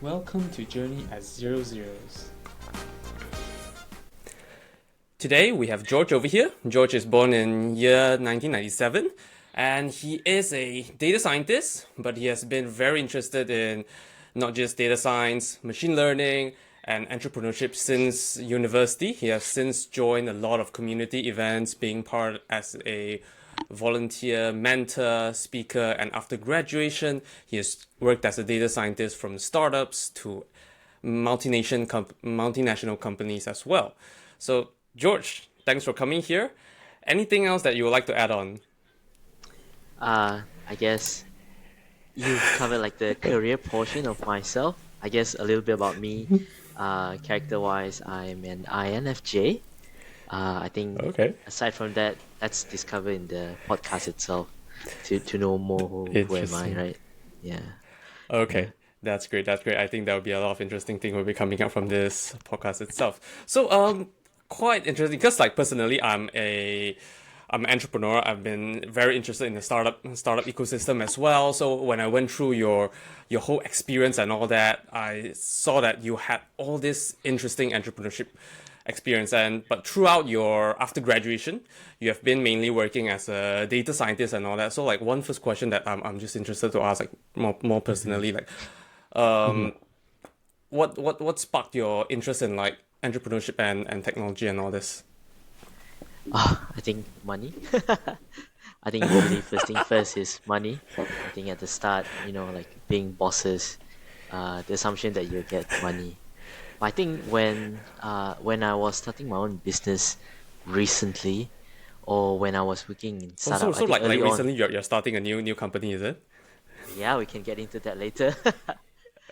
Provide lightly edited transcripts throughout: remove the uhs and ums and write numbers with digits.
Welcome to Journey at Zero Zeros. Today we have George over here. George is born in year 1997 and he is a data scientist, but he has been very interested in not just data science, machine learning, and entrepreneurship since university. He has since joined a lot of community events, being part as a volunteer, mentor, speaker, and after graduation, he has worked as a data scientist from startups to multinational companies as well. So, George, thanks for coming here. Anything else that you would like to add on? I guess you covered like the career portion of myself. I guess a little bit about me. Character-wise, I'm an INFJ. I think Okay. aside from that, that's discovered in the podcast itself to know more who am I, Interesting. right? Yeah, yeah. Okay. That's great. That's great. I think there will be a lot of interesting things will be coming up from this podcast itself. So, quite interesting because, like, personally, I'm an entrepreneur. I've been very interested in the startup ecosystem as well. So when I went through your whole experience and all that, I saw that you had all this interesting entrepreneurship experience. And but throughout your after graduation, you have been mainly working as a data scientist and all that. So like one first question that I'm just interested to ask, like more personally, like Mhm. what sparked your interest in like entrepreneurship and technology and all this? I think money. I think usually first thing first is money. I think at the start, like being bosses, the assumption that you get money. I think when I was starting my own business recently, or when I was working in Oh, so startup, I so think like early on. recently you're starting a new company, is it? Yeah, we can get into that later.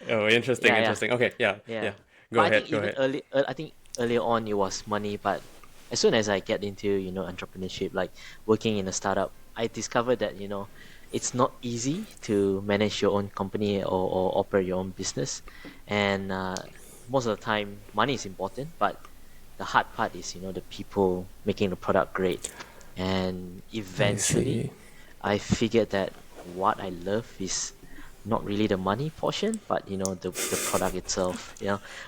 Oh, interesting, Yeah, yeah, interesting. Okay, yeah, yeah. yeah. But Go I think ahead, go even ahead. I think earlier on it was money. But as soon as I get into entrepreneurship, like working in a startup, I discovered that it's not easy to manage your own company or operate your own business, and most of the time money is important, but the hard part is the people making the product great. And I eventually see. I figured that what I love is not really the money portion, but the product itself,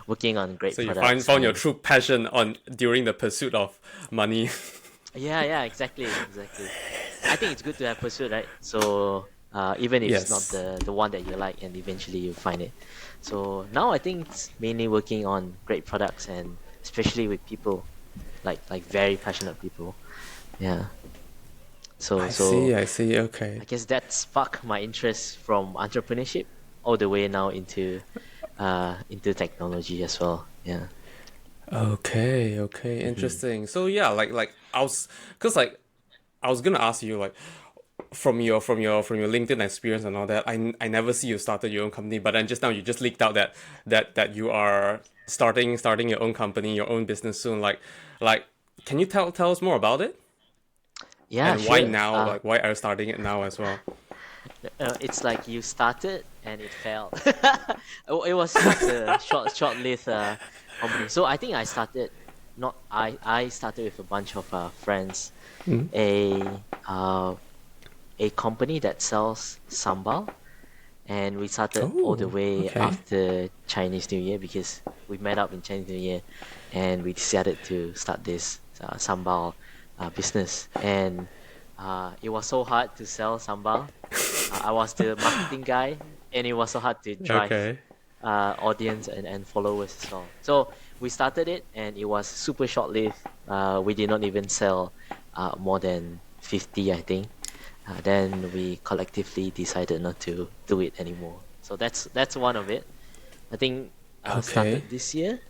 working on great So you products. found your And true passion on during the pursuit of money. yeah, yeah, exactly. I think it's good to have pursuit, right? So even if it's not Yes. the one that you like, and eventually you find it. So now I think it's mainly working on great products, and especially with people, like very passionate people. Yeah. So I see, so I see. I Okay. guess that sparked my interest from entrepreneurship all the way now into technology as well. Yeah. Okay, okay, Hmm. interesting. So yeah, like I was, cause like I was gonna ask you like from your LinkedIn experience and all that. I never see you started your own company, but then just now you just leaked out that you are starting your own company, your own business soon. Like, can you tell us more about it Yeah, and why sure. now? Like, why are you starting it now as well? It's like you started and it failed. It was such a short-lived company. So I think I started, not I started with a bunch of friends, a uh, a company that sells sambal, and we started all the Oh, way okay. after Chinese New Year because we met up in Chinese New Year, and we decided to start this sambal business. And it was so hard to sell sambal. I was the marketing guy, and it was so hard to drive Okay. audience and followers as well. So we started it, and it was super short-lived. We did not even sell more than 50, I think. Then we collectively decided not to do it anymore. So that's one of it. I think Okay. started this year,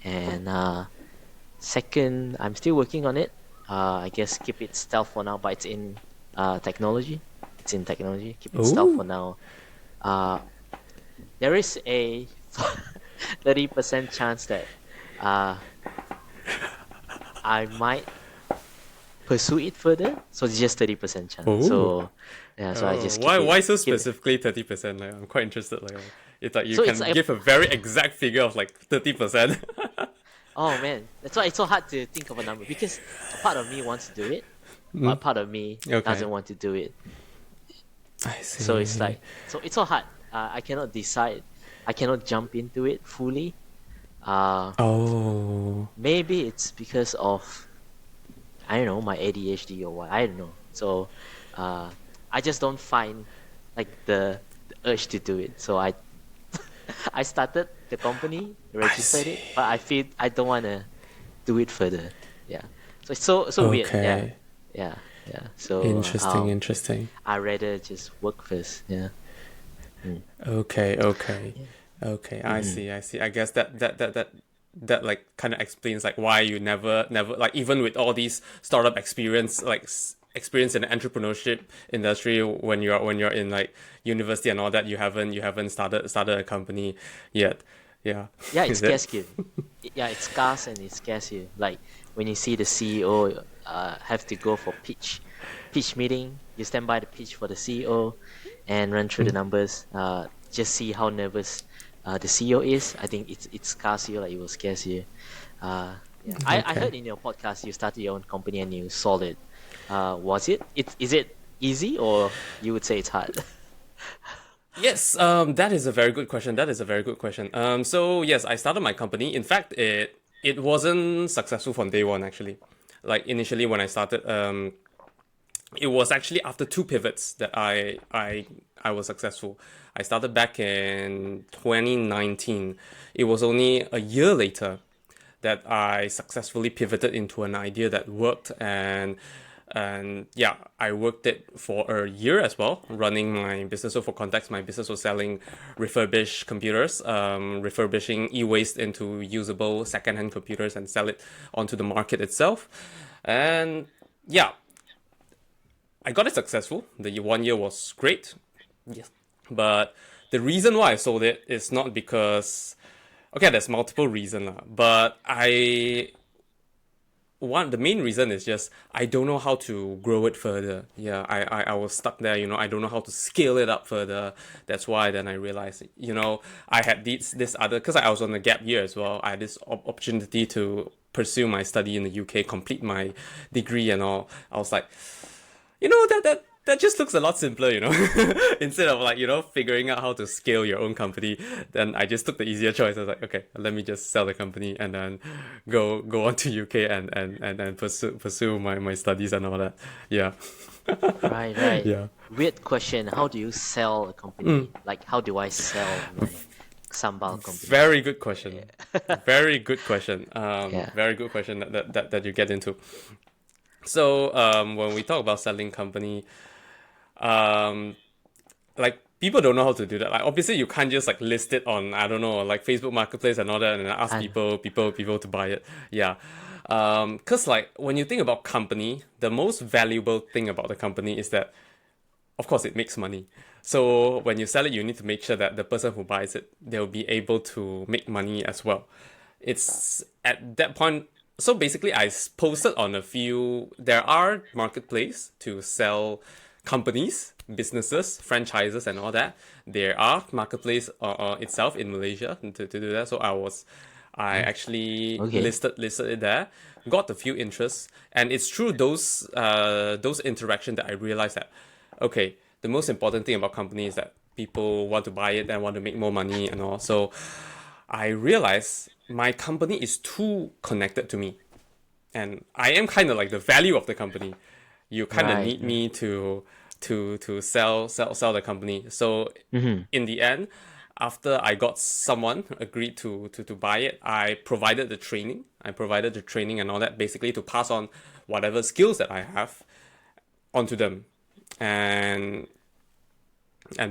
and second, I'm still working on it. I guess keep it stealth for now, but it's in technology. It's in technology. Keep it stealth Oh. for now. Uh, there is a 30% chance that uh, I might pursue it further. So it's just 30% chance. Oh. So yeah, so I Oh. just Why keep it why so keep it. specifically 30%? Like I'm quite interested. Like it's like you So it's can like give a very exact figure of like 30%. oh man, that's why it's so hard to think of a number because a part of me wants to do it, but a Mm. part of me Okay. doesn't want to do it. I So it's see. like, so it's so hard. I cannot decide I cannot jump into it fully. Uh, Oh, Maybe it's because of, I don't know, my ADHD or what. I don't know. So, uh, I just don't find like the urge to do it. So I started the company, I registered see. it, but I feel I don't wanna do it further. Yeah. So it's so weird. Yeah. Okay. Yeah. Yeah. So Interesting, interesting. I rather just work first. Yeah. Mm. Okay, okay. Yeah. Okay, I Mm-hmm. see, I see. I guess that like kind of explains like why you never like even with all these startup experience like experience in the entrepreneurship industry when you're in like university and all that you haven't started a company yet. Yeah. Yeah, it Is it? scares you. Yeah, it scares and it scares you. Like when you see the CEO have to go for pitch meeting, you stand by the pitch for the CEO and run through the numbers. Just see how nervous the CEO is. I think it scares you, like it will scares you. Yeah, I Okay. heard in your podcast you started your own company and you sold it. Was it? Is it easy or you would say it's hard? Yes, that is a very good question. That is a very good question. So yes, I started my company. In fact, it wasn't successful from day one actually. Like initially when I started, it was actually after two pivots that I was successful. I started back in 2019. It was only a year later that I successfully pivoted into an idea that worked, and yeah, I worked it for a year as well, running my business. So for context, my business was selling refurbished computers, refurbishing e-waste into usable second-hand computers and sell it onto the market itself. And yeah, I got it successful. The 1 year was great. Yes. But the reason why I sold it is not because okay, there's multiple reasons, but the main reason is just I don't know how to grow it further. Yeah, I was stuck there, I don't know how to scale it up further. That's why then I realized, I had this other, because I was on a gap year as well. I had this opportunity to pursue my study in the UK, complete my degree and all. I was like, that just looks a lot simpler, instead of like, figuring out how to scale your own company. Then I just took the easier choice. I was like, okay, let me just sell the company and then go on to UK and pursue my studies and all that. Yeah. Right, right. Yeah. Weird question. How do you sell a company? Like, how do I sell my sambal company? Very good question. Very good question. Yeah. Very good question that you get into. So when we talk about selling company, um like people don't know how to do that. Like obviously you can't just like list it on, I don't know, like Facebook Marketplace and all that and ask And people to buy it. Yeah. Cause like when you think about company, the most valuable thing about the company is that of course it makes money. So when you sell it, you need to make sure that the person who buys it, they'll be able to make money as well. It's at that point. So basically, posted on a few. There are marketplace to sell companies, businesses, franchises, and all that. There are marketplace itself in Malaysia to do that. So I oh, actually okay. listed it there, got a few interests, and it's through those interaction that I realized that okay, the most important thing about company is that people want to buy it and want to make more money and all. So I realized my company is too connected to me, and I am kind of like the value of the company. You kind of Right, need right. me to sell the company. So Mm-hmm. in the end, after I got someone agreed to buy it, I provided the training. I provided the training and all that, basically to pass on whatever skills that I have onto them, and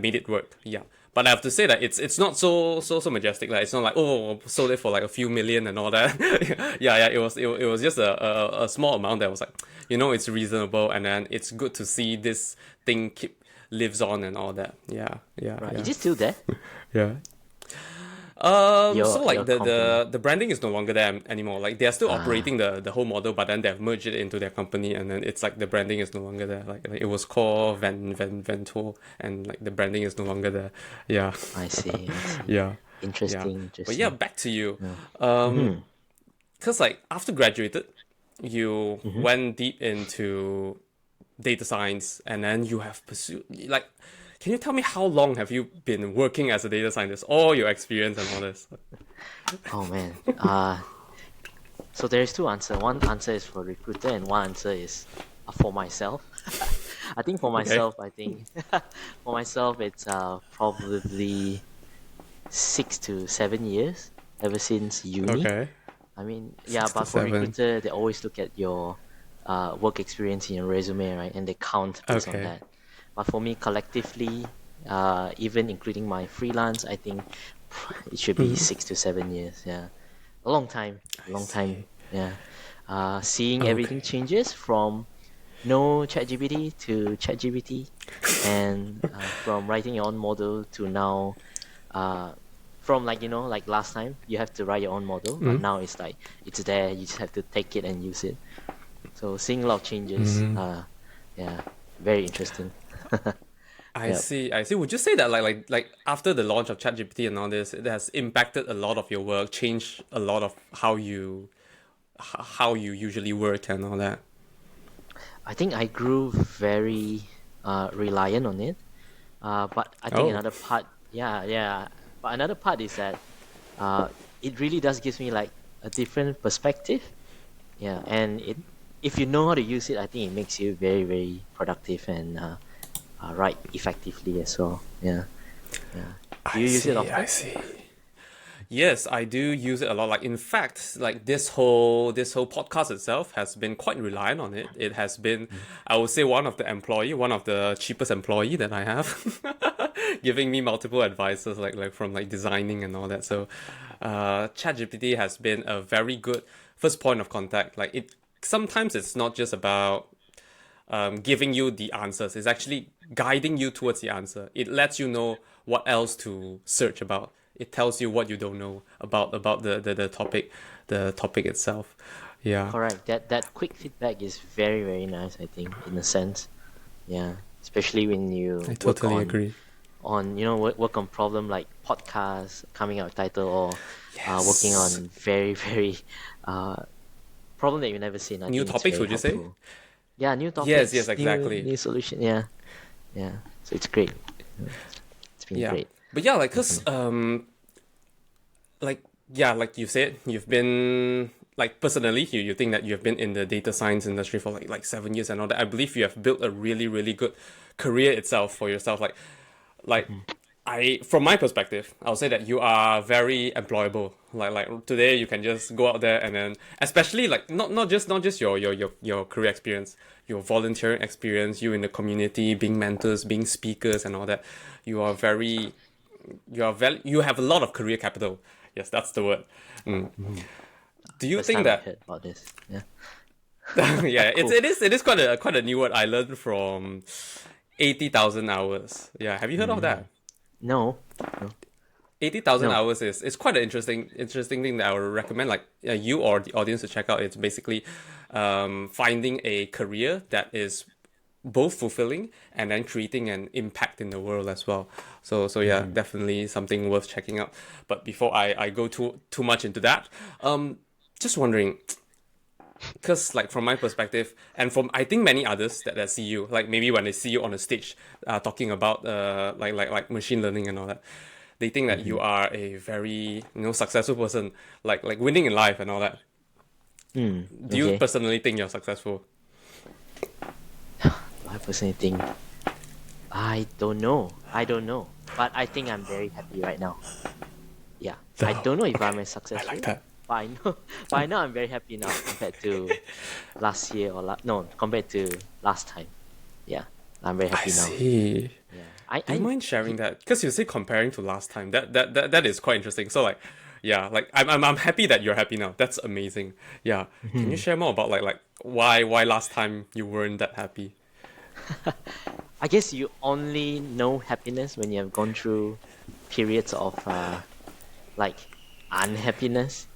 made it work. Yeah. But I have to say that it's not so majestic. Like it's not like, oh, sold it for like a few million and all that. Yeah, yeah. It was just a small amount that was like, it's reasonable, and then it's good to see this thing keep lives on and all that. Yeah, yeah, Right. Is yeah, it still there? yeah. So Your like the, company. the the branding is no longer there anymore. Like they are still Ah, operating the whole model, but then they've merged it into their company, and then it's like the branding is no longer there. Like it was called Ventor, and like the branding is no longer there. Yeah, I see, I see. yeah, yeah. Interesting, But yeah, interesting. back to you. Yeah. Um, Mm-hmm. cause like after graduated, you Mm-hmm. went deep into data science, and then you have pursued like can you tell me how long have you been working as a data scientist? All your experience and all this. Oh man. So there's two answers. One answer is for recruiter, and one answer is for myself. I think for Okay. myself, for myself, it's probably 6 to 7 years ever since uni. Okay. I mean, yeah, Six to but for seven. recruiter, they always look at your work experience in your resume, right? And they count based on Okay. that. But for me, collectively, even including my freelance, I think it should be 6 to 7 years. Yeah, a long time, a I long time. see. Yeah, seeing everything Okay. changes from no ChatGPT to ChatGPT, and from writing your own model to now, uh, from like like last time you have to write your own model, but now it's like it's there. You just have to take it and use it. So seeing a lot of changes. Yeah, very interesting. I Yep. see. I see. Would you say that like after the launch of ChatGPT and all this, it has impacted a lot of your work, changed a lot of how you usually work and all that? I think I grew very reliant on it. But I think Oh. another part, yeah, yeah. But another part is that uh, it really does gives me like a different perspective. Yeah, and if you know how to use it, I think it makes you very, very productive and write effectively as well. Yeah, yeah. Do I you use it see. I often? see. Yes, I do use it a lot. Like in fact, like this whole podcast itself has been quite reliant on it. It has been, I would say, one of the cheapest employee that I have, giving me multiple advices like from like designing and all that. So, ChatGPT has been a very good first point of contact. Like it sometimes it's not just about giving you the answers. It's actually guiding you towards the answer. It lets you know what else to search about. It tells you what you don't know about the topic itself. Yeah, Correct. That quick feedback is very, very nice, I think, in a sense. Yeah. Especially when I you work totally agree. work on problem like podcast coming out with title, or working Yes. on very, very uh problem that you've never seen. I New think it's topics, very would you say? helpful. Yeah, new Yes, yes, topics, new exactly. new solution. Yeah, yeah. So it's great. It's been Yeah. great. But yeah, like cause Definitely. like yeah, like you said, you've been like personally, you think that you've been in the data science industry for like 7 years and all that. I believe you have built a really, really good career itself for yourself. Like I from my perspective, I'll say that you are very employable. Like today you can just go out there and then especially like not just your career experience, your volunteering experience, you in the community, being mentors, being speakers and all that. You are very you have a lot of career capital. Yes, that's the word. Mm. Mm-hmm. Do you First think time I that heard about this. Yeah. yeah, Cool. it is quite a new word I learned from 80,000 hours. Yeah, have you heard of Mm. that? No. No. 80,000 No. hours is quite an interesting thing that I would recommend like you or the audience to check out. It's basically finding a career that is both fulfilling and then creating an impact in the world as well. So yeah, Mm-hmm. definitely something worth checking out. But before I go too much into that, just wondering, because like from my perspective and from I think many others that see you, like maybe when they see you on a stage talking about like machine learning and all that, they think that Mm-hmm. you are a very successful person, like winning in life and all that. Mm. Do you Okay. personally think you're successful? Do I personally think? I don't know. I don't know. But I think I'm very happy right now. Yeah. I Oh, don't know if I'm okay. as I like successful, that. but I know but I know I'm very happy now compared to last year, or no, compared to last time. Yeah. I'm very I happy now. see. Yeah. Do you mind sharing that? Because you say comparing to last time. That is quite interesting. So like, yeah, like I'm happy that you're happy now. That's amazing. Yeah. Can you Mhm. share more about like why last time you weren't that happy? I guess you only know happiness when you have gone through periods of like unhappiness.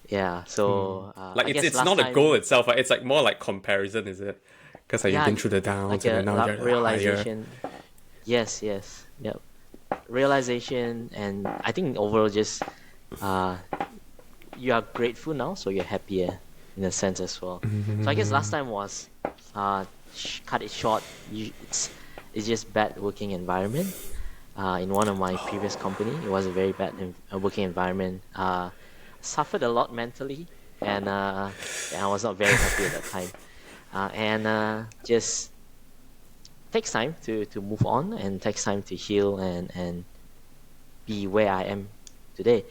Yeah. So Like I guess it's last not a goal time, itself. Right? It's like more like comparison, is it? Because like you've yeah, been through the downs like and then a now you're higher. realization. Yes, yes, yep. Realization, and I think overall just uh, you are grateful now, so you're happier in a sense as well. So I guess last time was cut it short. It's it's just bad working environment. In one of my previous company, it was a very bad working environment. Suffered a lot mentally, and I was not very happy at that time. And just takes time to move on, and takes time to heal and be where I am today.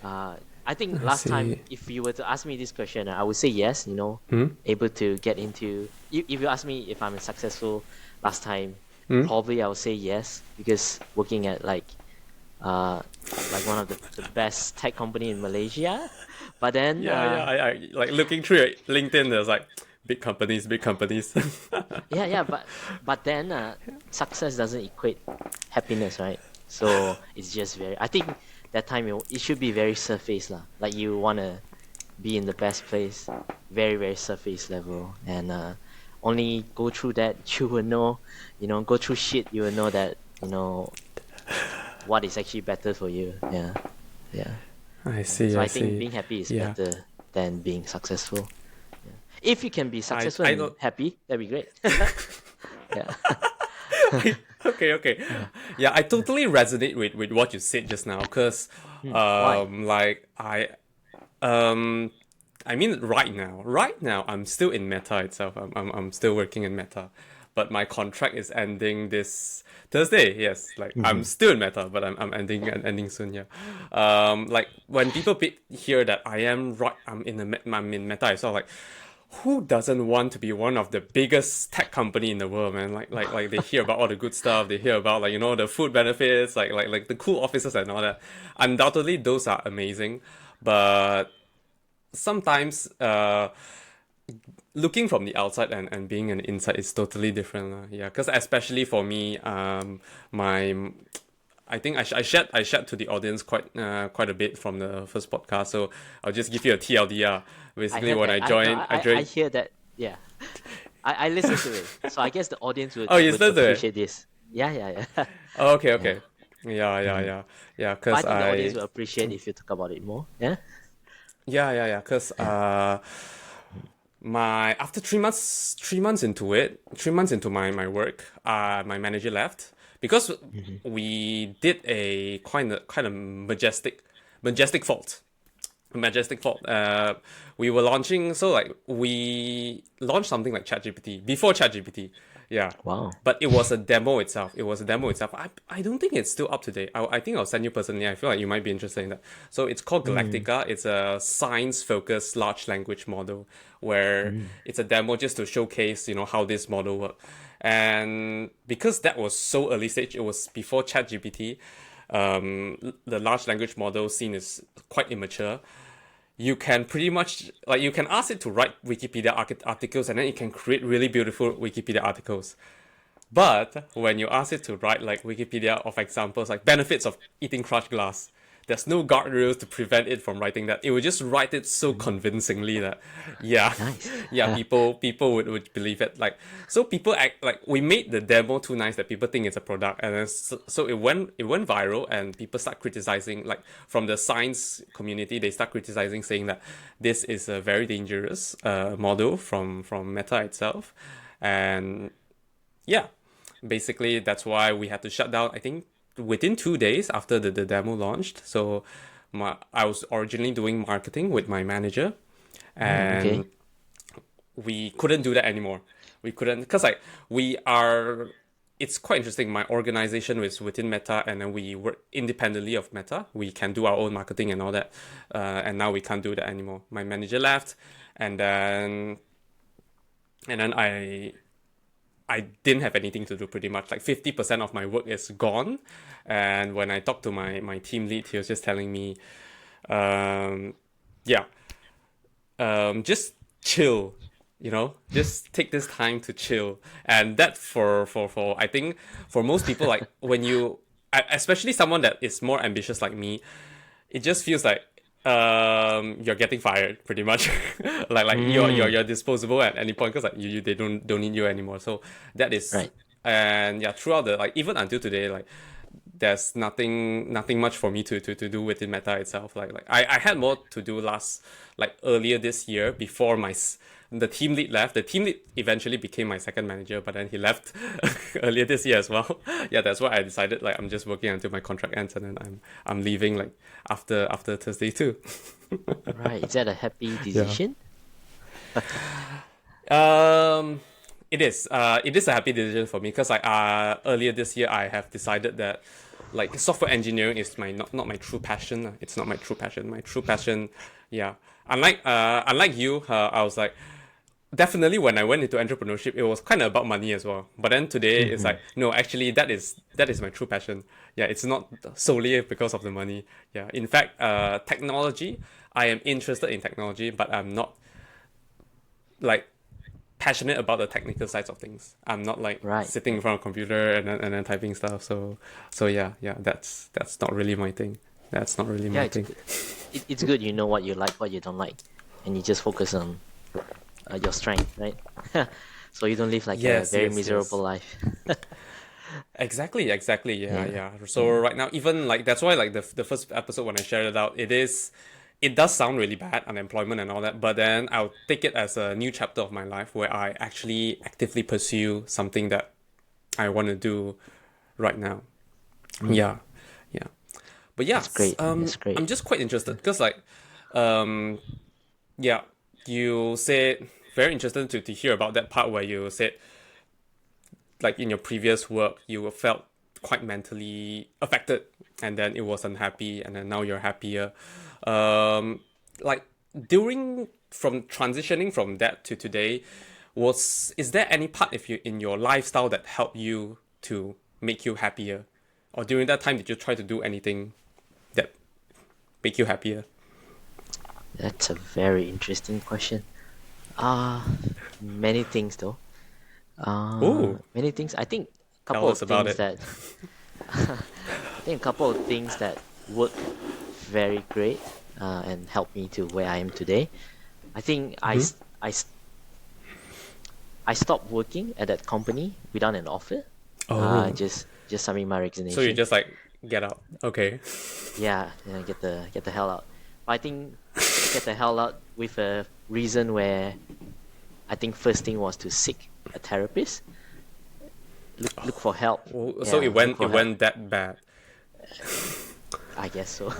Uh, I think I last time, see. if you were to ask me this question, I would say yes, Hmm? able to get into. If you ask me if I'm successful last time, Hmm? probably I would say yes, because working at uh, like one of the best tech company in Malaysia. But then, Yeah, yeah. I like looking through your LinkedIn. There's like big companies, big companies. yeah, but then success doesn't equate happiness, right? So it's just very. I think that time it should be very surface lah. Like you wanna be in the best place, very very surface level, and only go through that you will know, go through shit you will know that what is actually better for you. Yeah, yeah. I Yeah. see. So I I think see. being happy is Yeah. better than being successful. Yeah. If you can be successful I and don't. happy, that'd be great. Yeah. Okay, okay. Yeah, I totally resonate with what you said just now, because Why? like um I mean right now I'm still in Meta itself. I'm still working in Meta, but my contract is ending this Thursday. Yes, like I'm Hmm. still in Meta, but I'm ending soon. Yeah, like when people hear that I'm in Meta, it's all like, who doesn't want to be one of the biggest tech company in the world, man? Like they hear about all the good stuff, they hear about, like, the food benefits, like the cool offices and all that. Undoubtedly, those are amazing, but sometimes looking from the outside and being an inside is totally different, yeah. Because especially for me, my I think I shared to the audience quite a bit from the first podcast. So I'll just give you a TLDR. I Basically, heard when that. I I no, joined, I I joined. hear that. Yeah, I listened to it. So I guess the audience would Oh, you would still do it? appreciate this. Yeah, yeah, yeah, Oh, okay, yeah. okay. Yeah, yeah, Mhm. yeah, yeah. But I Cause think the audience I, will appreciate if you talk about it more. Yeah. yeah, yeah, yeah. Cause Yeah. my after 3 months, 3 months into it, 3 months into my work, my manager left because Hmm. we did a kind of majestic fault. Majestic fault. We were launching, so like we launched something like ChatGPT before ChatGPT, yeah. Wow. But it was a demo itself. It was a demo itself. I don't think it's still up to date. I think I'll send you personally. I feel like you might be interested in that. So it's called Mm. Galactica. It's a science-focused large language model where Mm. it's a demo just to showcase, how this model works. And because that was so early stage, it was before ChatGPT. The large language model scene is quite immature. You can pretty much, like, you can ask it to write Wikipedia articles, and then it can create really beautiful Wikipedia articles. But when you ask it to write like Wikipedia of examples, like benefits of eating crushed glass, there's no guardrails to prevent it from writing that. It would just write it so Mm. convincingly that, yeah, Nice. yeah, people would believe it. Like, so people act like we made the demo too nice that people think it's a product, and then so it went viral, and people start criticizing, like from the science community, they start criticizing, saying that this is a very dangerous model from Meta itself, and yeah, basically that's why we had to shut down, I think, within 2 days after the demo launched. So I was originally doing marketing with my manager, Mm, and okay. we couldn't do that anymore. We couldn't, because like we are it's quite interesting. My organization was within Meta, and then we work independently of Meta. We can do our own marketing and all that, and now we can't do that anymore. My manager left, and then I didn't have anything to do, pretty much. Like 50% of my work is gone. And when I talked to my team lead, he was just telling me, um, yeah, just chill, just take this time to chill. And that for I think for most people, like when you, especially someone that is more ambitious like me, it just feels like you're getting fired, pretty much. Like you're Mm. you're disposable at any point, because like they don't need you anymore. So that is, Right. and yeah, throughout the, like, even until today, like there's nothing much for me to do within Meta itself. Like I had more to do earlier this year, before the team lead left. The team lead eventually became my second manager, but then he left earlier this year as well. Yeah, that's why I decided like I'm just working until my contract ends, and then I'm leaving like after Thursday too. Right. Is that a happy Yeah. decision? Um, it is. It is a happy decision for me because like earlier this year I have decided that like software engineering is my not my true passion. It's not my true passion. My true passion, yeah. Unlike you, I was like definitely when I went into entrepreneurship, it was kind of about money as well. But then today it's Mm-hmm. like no, actually that is my true passion. Yeah, it's not solely because of the money. Yeah, in fact, technology. I am interested in technology, but I'm not like passionate about the technical sides of things. I'm not like Right. sitting in front of a computer and then typing stuff. So yeah, that's not really my thing. That's not really Yeah, my it's thing. good. It's good you know what you like, what you don't like, and you just focus on your strength, right? So you don't live like a Yes, very yes, miserable yes. life. Exactly. Yeah, Yeah, yeah. So yeah. right now, even like that's why like the first episode when I shared it out, it does sound really bad, unemployment and all that. But then I'll take it as a new chapter of my life where I actually actively pursue something that I want to do right now. Mm, Yeah, yeah. But yeah, that's great. That's I'm great. just quite interested because like, um, yeah, you said very interested to hear about that part where you said like in your previous work you felt quite mentally affected and then it was unhappy and then now you're happier. Like during from transitioning from that to today, was is there any part if you in your lifestyle that helped you to make you happier? Or during that time did you try to do anything that make you happier? That's a very interesting question. Uh Many things though. Oh, Many things. I think a tell couple of us about things it. that I think a couple of things that work very great and helped me to where I am today. I think I stopped working at that company without an offer. Oh, Just submit my so you resignation. just like get out. Okay. Yeah, get the hell out. But I think get the hell out with a reason where I think first thing was to seek a therapist. Look for help. Oh, so Yeah, look it for help. went that bad. I guess so.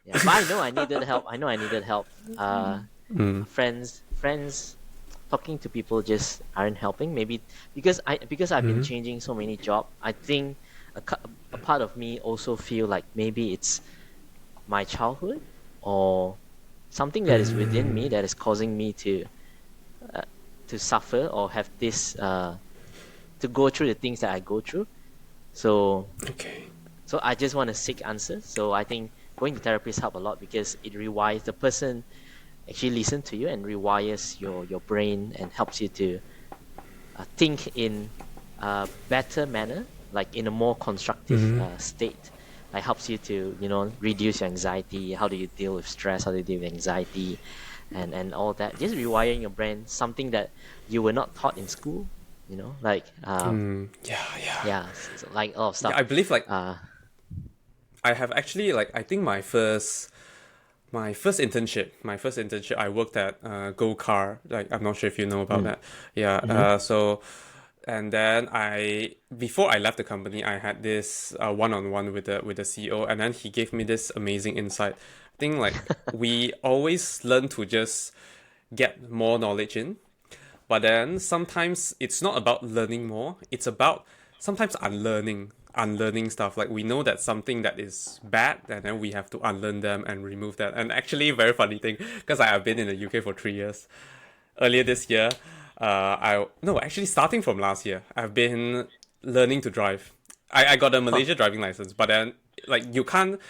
Yeah, but I know I needed help. I know I needed help. Friends, talking to people just aren't helping. Maybe because I've been changing so many jobs. I think a part of me also feel like maybe it's my childhood or something that is within me that is causing me uh, to suffer or have this to go through the things that I go through. So Okay. so I just want to seek answers. So I think going to therapists help a lot because it rewires the person actually listen to you and rewires your brain and helps you to think in a better manner, like in a more constructive state. Like helps you to reduce your anxiety. How do you deal with stress? How do you deal with anxiety, and all that? Just rewiring your brain, something that you were not taught in school. Like Yeah, yeah. yeah, like a lot of Yeah, stuff. I believe like Uh, I have actually like I think my first internship I worked at Go Car. Like I'm not sure if you know about mm, that. Yeah, mm-hmm. so and then before I left the company I had this one-on-one with the CEO and then he gave me this amazing insight. I think like we always learn to just get more knowledge in. But then sometimes it's not about learning more, it's about sometimes unlearning stuff. Like we know that something that is bad, and then we have to unlearn them and remove that. And actually, very funny thing, because I've been in the UK for 3 years. Earlier this year, I no actually starting from last year, I've been learning to drive. I got a Huh. Malaysia driving license, but then like you can't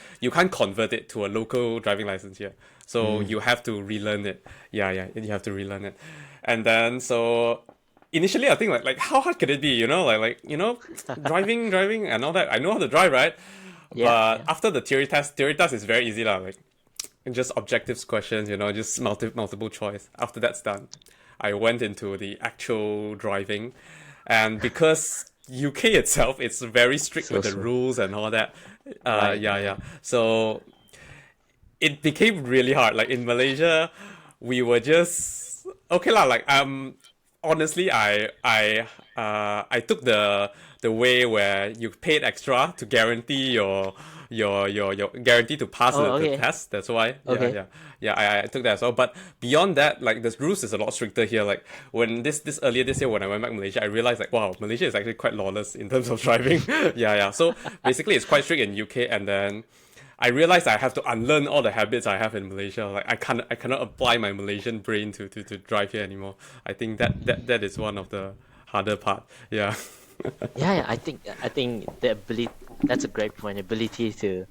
convert it to a local driving license here. So Mm. you have to relearn it. Yeah, you have to relearn it. And then so initially I think like how hard could it be, driving and all that. I know how to drive, right? Yeah, But yeah. after the theory test is very easy lah, like just objectives questions, just multiple choice. After that's done, I went into the actual driving, and because UK itself, it's very strict So with the so. rules and all that. Right, Yeah. right. So it became really hard. Like in Malaysia, we were just okay lah. Like honestly, I took the way where you paid extra to guarantee your guarantee to pass Oh, the okay, test. That's why. Yeah, okay. yeah, yeah. I took that as well. But beyond that, like the rules is a lot stricter here. Like when this earlier this year when I went back to Malaysia, I realized like wow, Malaysia is actually quite lawless in terms of driving. Yeah, yeah. So basically, it's quite strict in UK, and then I realized I have to unlearn all the habits I have in Malaysia. Like I cannot apply my Malaysian brain to drive here anymore. I think that is one of the harder part. Yeah. Yeah, yeah, I think the ability, that's a great point. Ability to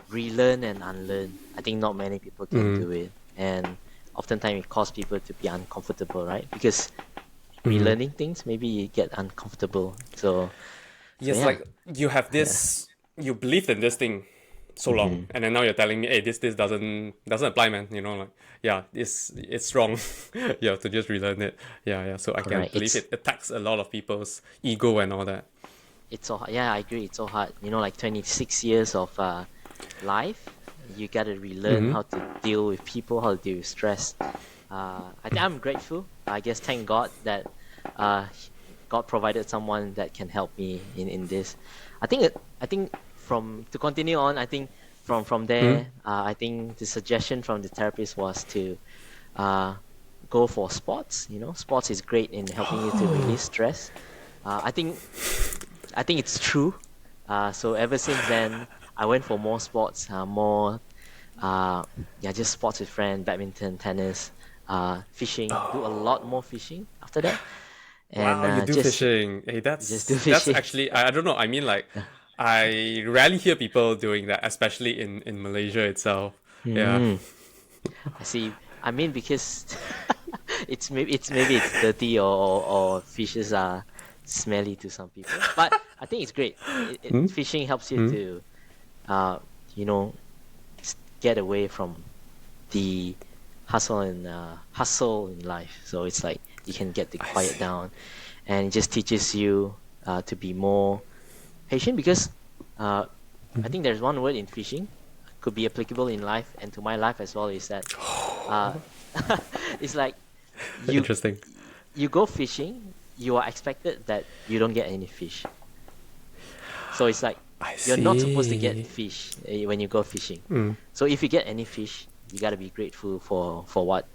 relearn and unlearn. I think not many people can Mm, do it, and oftentimes it causes people to be uncomfortable, right? Because mm. relearning things, maybe you get uncomfortable. So Yes, yeah, like you have yeah. this, you believed in this thing so long, Mm-hmm. and then now you're telling me, hey, this doesn't apply, man. Like yeah, it's wrong. You have to just relearn it. Yeah, yeah. So I can Correct. believe it attacks a lot of people's ego and all that. It's so yeah, I agree. It's so hard. Like 26 years of life, you gotta relearn Mm-hmm. how to deal with people, how to deal with stress. I think I'm grateful. I guess thank God that uh, God provided someone that can help me in this. I think from to continue on, I think from Mm-hmm. there, I think the suggestion from the therapist was to uh, go for sports. Sports is great in helping you to Oh, release stress. I think it's true. So ever since then, I went for more sports, more yeah, just sports with friends, badminton, tennis, fishing. Do a lot more fishing after that, and wow, you do just fishing. Hey, just do that's fishing. actually I don't know. I mean, like, I rarely hear people doing that, especially in Malaysia itself. Yeah. Hmm. I see. I mean, because maybe it's dirty or fishes are smelly to some people, but I think it's great. Mm, Fishing helps you mm. to uh, you know get away from the hustle in life. So it's like you can get the I quiet see. down, and it just teaches you to be more patient because uh, I think there's one word in fishing could be applicable in life and to my life as well is that uh, it's like you Interesting. you go fishing, you are expected that you don't get any fish. So it's like I you're not supposed to get see. fish when you go fishing. Mm. So if you get any fish, you gotta be grateful for what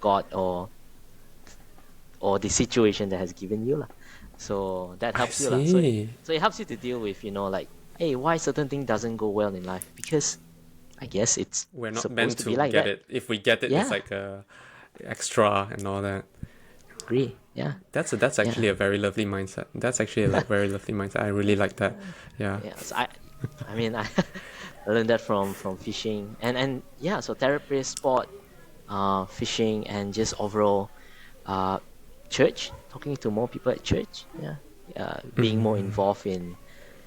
God or the situation that has given you lah. So that I helps you lah. So see. so it helps you to deal with like hey why certain thing doesn't go well in life because I guess it's We're not supposed meant to be to like get that. it. If we get it, it's Yeah, like a extra and all that. agree. Yeah, That's yeah, actually a very lovely mindset. That's actually a very lovely mindset. I really like that. Yeah. yeah. So I mean I learned that from fishing and yeah. So therapist, sport, fishing, and just overall uh, church, talking to more people at church. Yeah, being more Mm, involved in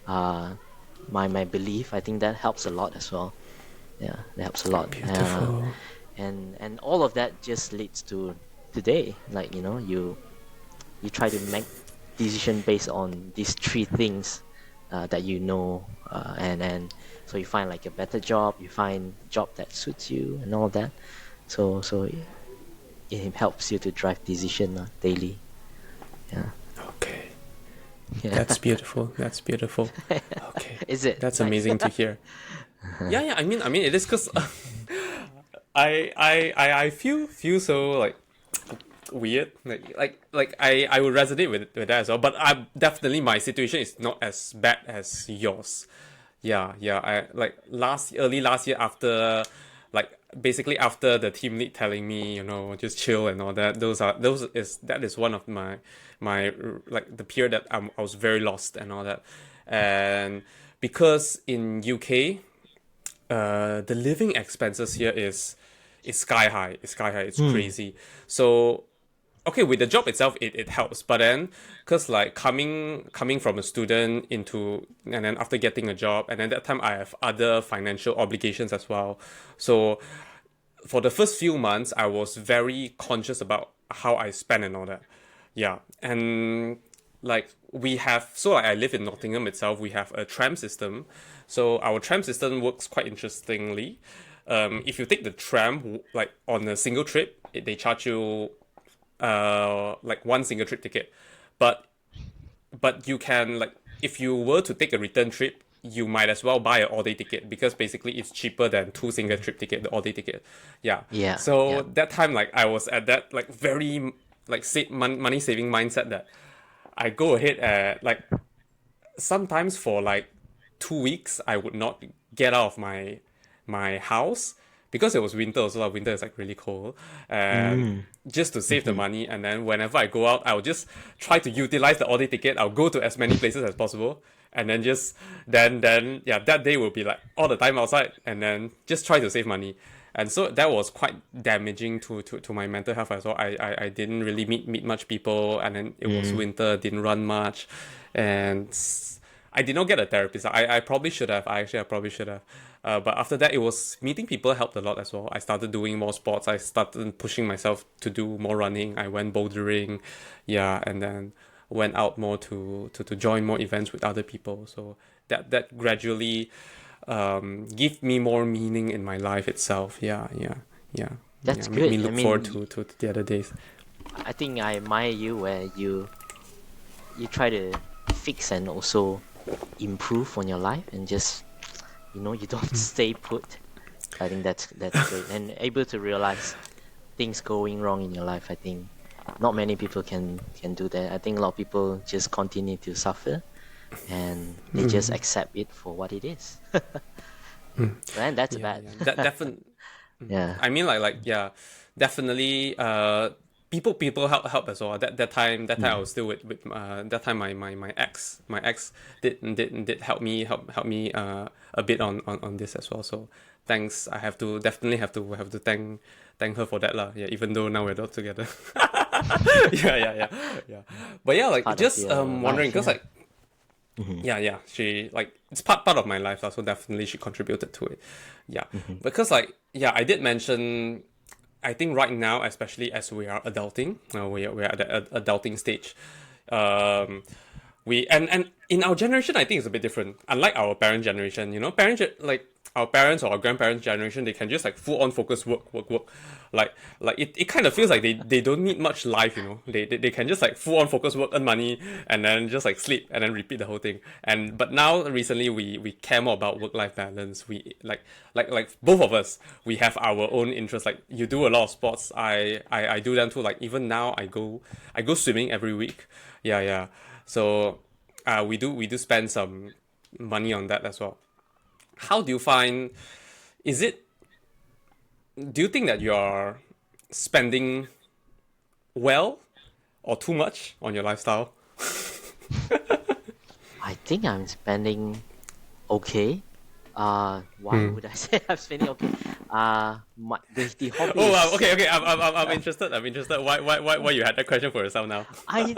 uh, my belief. I think that helps a lot as well. Yeah, that helps a lot. beautiful. And all of that just leads to today. Like you try to make decision based on these three things that and so you find like a better job. You find job that suits you and all that. So it helps you to drive decision daily. Yeah. Okay. Yeah. That's beautiful. That's beautiful. Okay. Is it That's nice? amazing to hear. Yeah, yeah. I mean, it is because I feel so like weird. Like I would resonate with that as well. But I definitely my situation is not as bad as yours. Yeah, yeah. I like early last year after like basically after the team lead telling me, just chill and all that. That is one of my like the period that I was very lost and all that. And because in UK the living expenses here is sky high. It's sky high. It's Hmm. crazy. So okay, with the job itself, it helps. But then, cause like coming from a student into and then after getting a job, and then that time I have other financial obligations as well. So for the first few months, I was very conscious about how I spend and all that. Yeah, and like we have, so like I live in Nottingham itself. We have a tram system, so our tram system works quite interestingly. If you take the tram like on a single trip, they charge you like one single trip ticket, but you can like if you were to take a return trip, you might as well buy an all-day ticket because basically it's cheaper than two single trip ticket, the all-day ticket. Yeah. Yeah, So yeah. that time, like I was at that like very like money saving mindset that I go ahead and like sometimes for like 2 weeks I would not get out of my house because it was winter also. Winter is like really cold, and Mm. just to save the Mm-hmm. money. And then whenever I go out, I'll just try to utilize the all-day ticket. I'll go to as many places as possible, and then just then yeah, that day will be like all the time outside, and then just try to save money. And so that was quite damaging to my mental health as well. I didn't really meet much people, and then it was Mm. winter, didn't run much, and I did not get a therapist. I probably should have. I probably should have. But after that, it was meeting people helped a lot as well. I started doing more sports. I started pushing myself to do more running. I went bouldering, yeah, and then went out more to join more events with other people. So that gradually give me more meaning in my life itself. Yeah, yeah, yeah, yeah. That's Make me good. I look forward mean, to the other days. I think I admire you where you try to fix and also improve on your life and just you don't stay put. I think that's great and able to realize things going wrong in your life. I think not many people can do that. I think a lot of people just continue to suffer and they just accept it for what it is. And that's Yeah, bad. yeah. That definitely. Yeah. I mean, like yeah, definitely. People help as well. That time I was still with that time my ex did help me a bit on this as well. So thanks. I have to definitely have to thank her for that lah. Yeah, even though now we're not together. Yeah. But yeah, like Part of just your wondering life, because yeah. like yeah, she like it's part of my life lah, so definitely she contributed to it. Yeah, because like yeah, I did mention. I think right now, especially as we are adulting, we're at the adulting stage. Um, we and in our generation, I think it's a bit different. Unlike our parent generation, like our parents or our grandparents generation, they can just like full on focus work. Like it kind of feels like they don't need much life. They can just like full on focus work, earn money, and then just like sleep and then repeat the whole thing. But now recently we care more about work life balance. We like both of us, we have our own interests. Like you do a lot of sports. I do them too. Like even now I go swimming every week. Yeah. So we do spend some money on that as well. How do you find? Is it? Do you think that you're spending well or too much on your lifestyle? I think I'm spending okay. Why would I say I'm spending okay? The hobby Oh, is okay. I'm interested. I'm interested. Why you had that question for yourself now? I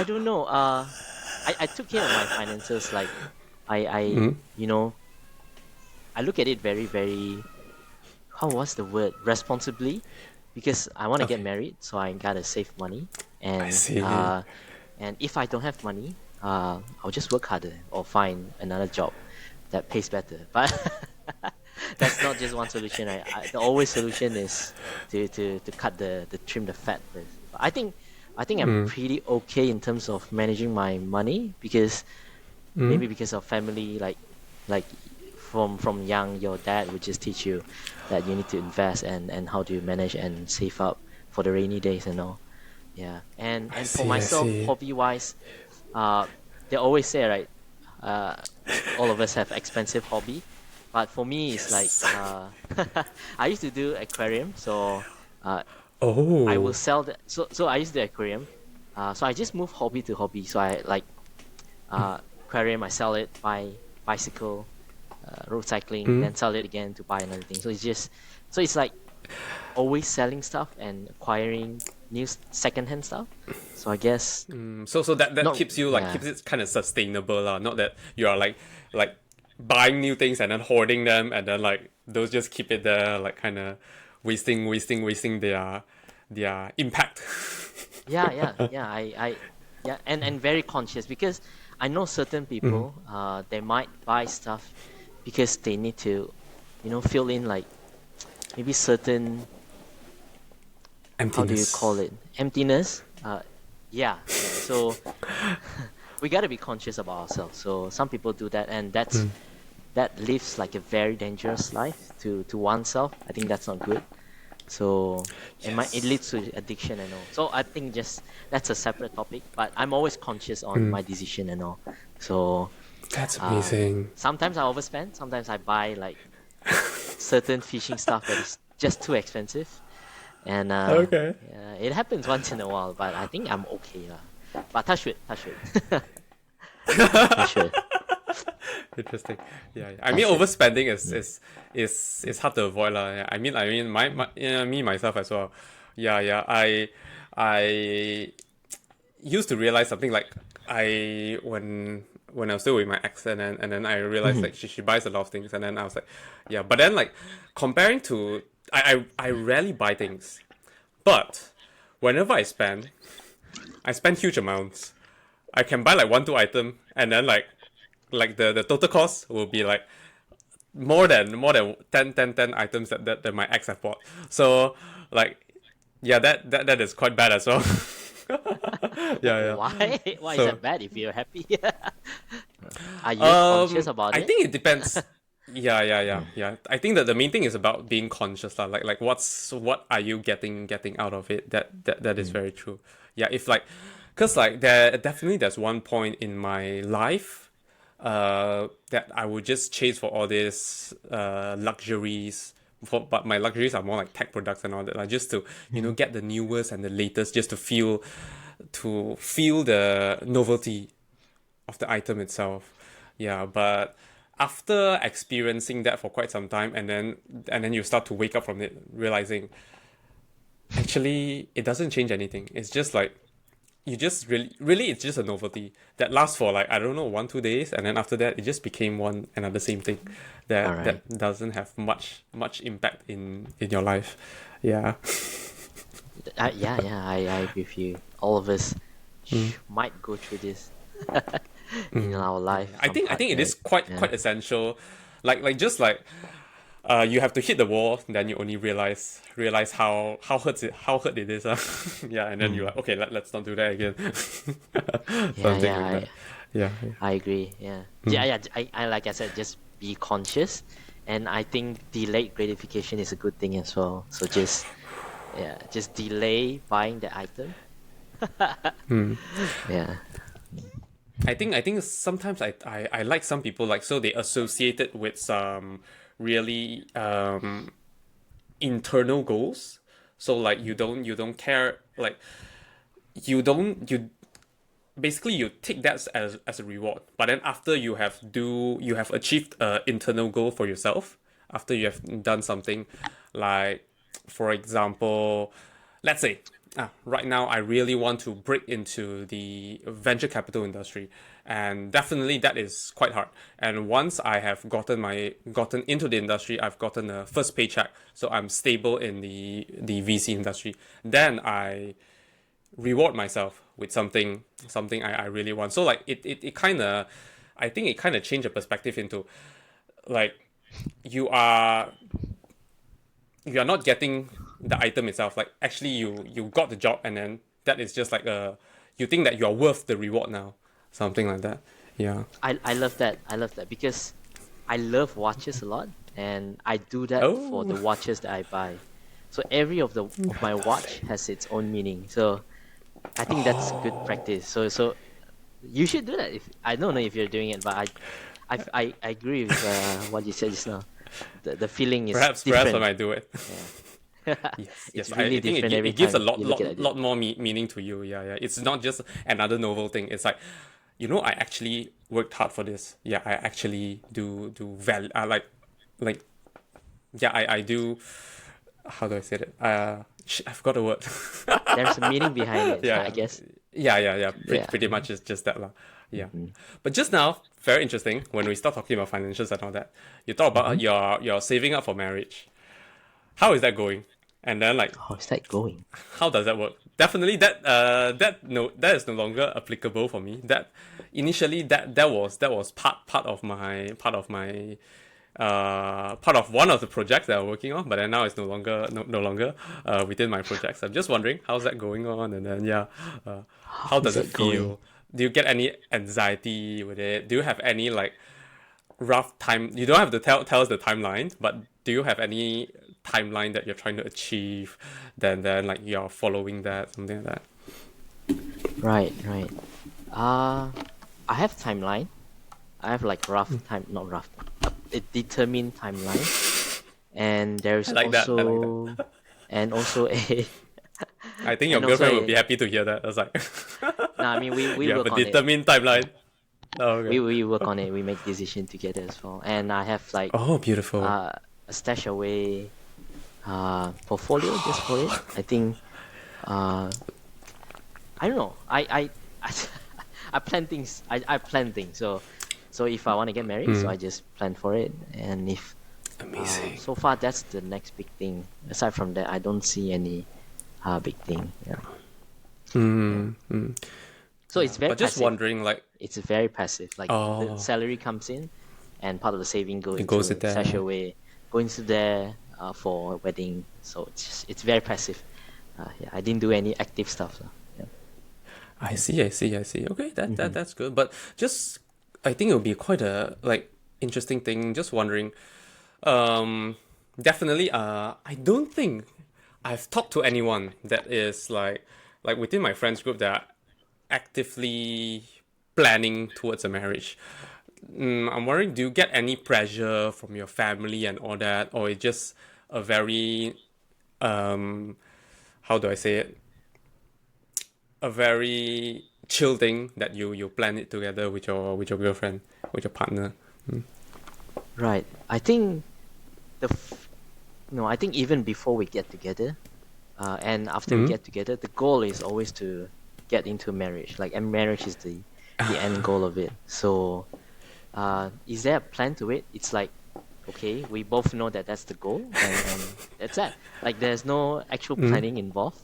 don't know. I took care of my finances. Like I you know I look at it very very how was the word responsibly, because I want to get Okay, married, so I gotta save money, I and see. and if I don't have money, I'll just work harder or find another job that pays better. But that's not just one solution. The always solution is to cut the trim the fat first. But I think I'm pretty okay in terms of managing my money because maybe because of family, like from young your dad would just teach you that you need to invest and how to manage and save up for the rainy days and all. Yeah, I and for see. I myself, see. hobby wise, uh, they always say, right, uh, all of us have expensive hobby, but for me it's like Yes. I used to do aquarium, so uh, I will Oh. sell that. So I use the aquarium, so I just move hobby to hobby. So I like aquarium, I sell it, buy bicycle, road cycling, then sell it again to buy another thing. So it's like always selling stuff and acquiring new secondhand stuff. So I guess So that not keeps you like yeah keeps it kind of sustainable lah. Not that you are like buying new things and then hoarding them and then like those just keep it there like kind of wasting their impact. yeah yeah and very conscious because I know certain people they might buy stuff because they need to fill in like maybe certain, how do you call Emptiness. it, Emptiness. Yeah. So we gotta be conscious about ourselves. So some people do that, and that lives like a very dangerous life to oneself. I think that's not good. So it Yes. leads to addiction and all. So I think just that's a separate topic. But I'm always conscious on my decision and all. So That's amazing. sometimes I overspend. Sometimes I buy like certain fishing stuff that is just too expensive, and Okay. yeah, it happens once in a while. But I think I'm okay lah. But touch wood, touch wood, Interesting. Yeah. I mean, touch wood. overspending is hard to avoid lah. Yeah. I mean, my me myself as well. Yeah. I used to realize something like when I was still with my ex, and then I realized like she buys a lot of things, and then I was like, yeah. But then like comparing to I rarely buy things, but whenever I spend huge amounts. I can buy like 1 2 item, and then like the total cost will be like more than 10 items that my ex have bought. So like yeah, that is quite bad as well. Yeah. Why? Why is So that bad if you're happy? Are you conscious about I it? think it depends. Yeah. I think that the main thing is about being conscious, lah. Like what are you getting out of it? That is very true. Yeah, if like, cause like there's one point in my life, that I would just chase for all these luxuries. But my luxuries are more like tech products and all that, like just to get the newest and the latest, just to feel the novelty of the item itself. Yeah, but after experiencing that for quite some time, and then you start to wake up from it, realizing actually it doesn't change anything. It's just like you just really it's just a novelty that lasts for like I don't know 1 2 days, and then after that it just became one another same thing All that right. that doesn't have much impact in your life. Yeah. Yeah, I agree with you. All of us might go through this in our life, I some think I part, think it is right? quite Yeah. quite essential. Like just like you have to hit the wall, then you only realize how hurt it is. Yeah, and then you're like, okay, let's not do that again. Yeah, Something yeah, like that. Yeah. I agree. Yeah. Yeah. I like I said, just be conscious, and I think delayed gratification is a good thing as well. So just delay buying the item. Yeah. I think sometimes I like some people, like, so they associate it with some really internal goals. So like you don't care, like you basically you take that as a reward, but then after you have achieved a internal goal for yourself, after you have done something, like for example, let's say right now I really want to break into the venture capital industry, and definitely that is quite hard. And once I have gotten into the industry, I've gotten a first paycheck, so I'm stable in the VC industry, then I reward myself with something I really want. So like it kind of, I think it kind of changed the perspective into like you are you are not getting the item itself. Like actually you got the job, and then that is just like you think that you are worth the reward now, something like that. Yeah. I love that. I love that because I love watches a lot, and I do that for the Oh. watches that I buy. So every of my watch has its own meaning. So I think that's good practice. So you should do that. If I don't know if you're doing it, but I agree with what you said just now. The feeling is Perhaps I different. might do it. Yeah. Yes. It's I really think different every it gives a time lot you look lot at it. lot more meaning to you. Yeah. It's not just another novel thing. It's like, I actually worked hard for this. Yeah, I actually do value. Like yeah, I do. How do I say it? I forgot the word. There's a meaning behind it, I Yeah, guess. yeah. Yeah. Pretty much is just that lah. Yeah. But just now, very interesting when we start talking about financials and all that. You talk about your saving up for marriage. How is that going? And then like, How's that going? how does that work? Definitely that is no longer applicable for me. That initially that was part of my part of one of the projects that I'm working on, but then now it's no longer within my projects. I'm just wondering how's that going on, and then How how is does it that going? feel? Do you get any anxiety with it? Do you have any like rough time? You don't have to tell us the timeline, but do you have any timeline that you're trying to achieve? Then like you're following that, something like that. Right, right. Uh, I have timeline. I have like rough time, not rough, a determined timeline, and I there's like that. I like that. also, and also a, I think your and also girlfriend would a. be happy to hear that. I was like, No, I mean we you have a work on it. determined timeline. Oh, We okay. we work on it. We make decision together as well. And I have like Oh, beautiful. uh, a stash away portfolio just for it. I think uh, I don't know. I, I plan things. I plan things. So if I want to get married, so Mm, I just plan for it. And if amazing. so far that's the next big thing. Aside from that, I don't see any big thing. Yeah. Yeah. Mm, mm, So yeah, it's very but just passive. wondering, like, It's very passive. Like the oh, salary comes in, and part of the saving go it goes into in stash there. away, go into there for wedding. So it's very passive. Yeah, I didn't do any active stuff. So, yeah. I see. Okay, Hmm. that's good. But just, I think it would be quite a like interesting thing. Just wondering. Um, definitely. I don't think I've talked to anyone that is like within my friends group that are actively planning towards a marriage. I'm wondering, do you get any pressure from your family and all that, or it's just a very um, how do I say it? A very chill thing that you plan it together with your girlfriend, with your partner. Right. I think the no. I think even before we get together, and after we Mm-hmm. get together, the goal is always to get into marriage. Like, and marriage is the end goal of it. So, is there a plan to it? It's like, okay, we both know that that's the goal, and that's it. Like, there's no actual Mm-hmm. planning involved.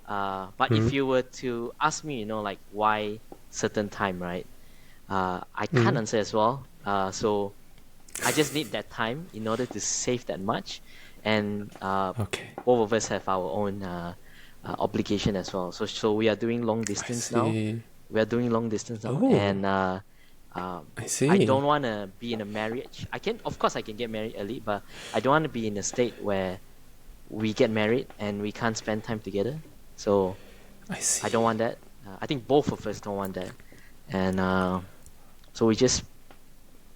But if Mm-hmm. you were to ask me, like why certain time, right? I can't Mm-hmm. answer as well. So I just need that time in order to save that much, and Okay, both of us have our own obligation as well. So we are doing long I distance now. see. We are doing long distance now, Oh, and um, I I see. don't want to be in a marriage. Of course, I can get married early, but I don't want to be in a state where we get married and we can't spend time together. So I I don't see. want that. I think both of us don't want that, and so we just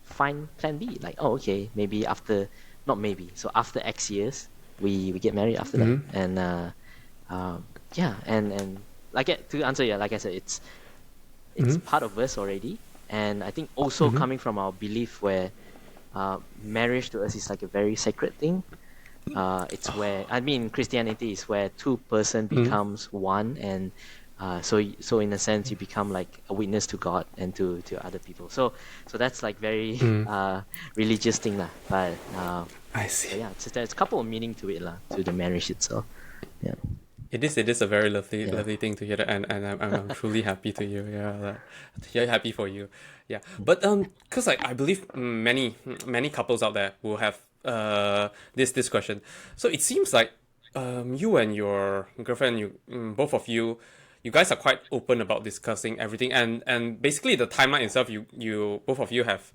find plan B. Like, oh, okay, maybe after, not maybe. So after X years, we get married after that, Mm-hmm. and yeah, and to answer, yeah, like I said, it's Mm-hmm. part of us already, and I think also Mm-hmm. coming from our belief where marriage to us is like a very sacred thing. It's where, I mean, Christianity is where two-person Mm-hmm. becomes one, and so in a sense you become like a witness to God and to other people. So that's like very Mm-hmm. religious thing lah. I But see. yeah, there's a couple of meaning to it lah, to the marriage itself. Yeah, It is a very yeah. lovely thing to hear that, and I'm truly happy to you. Yeah, yeah, happy for you. Yeah, but cause like I believe many couples out there will have this question. So it seems like you and your girlfriend, both of you, you guys are quite open about discussing everything, and basically the timeline itself, you both of you have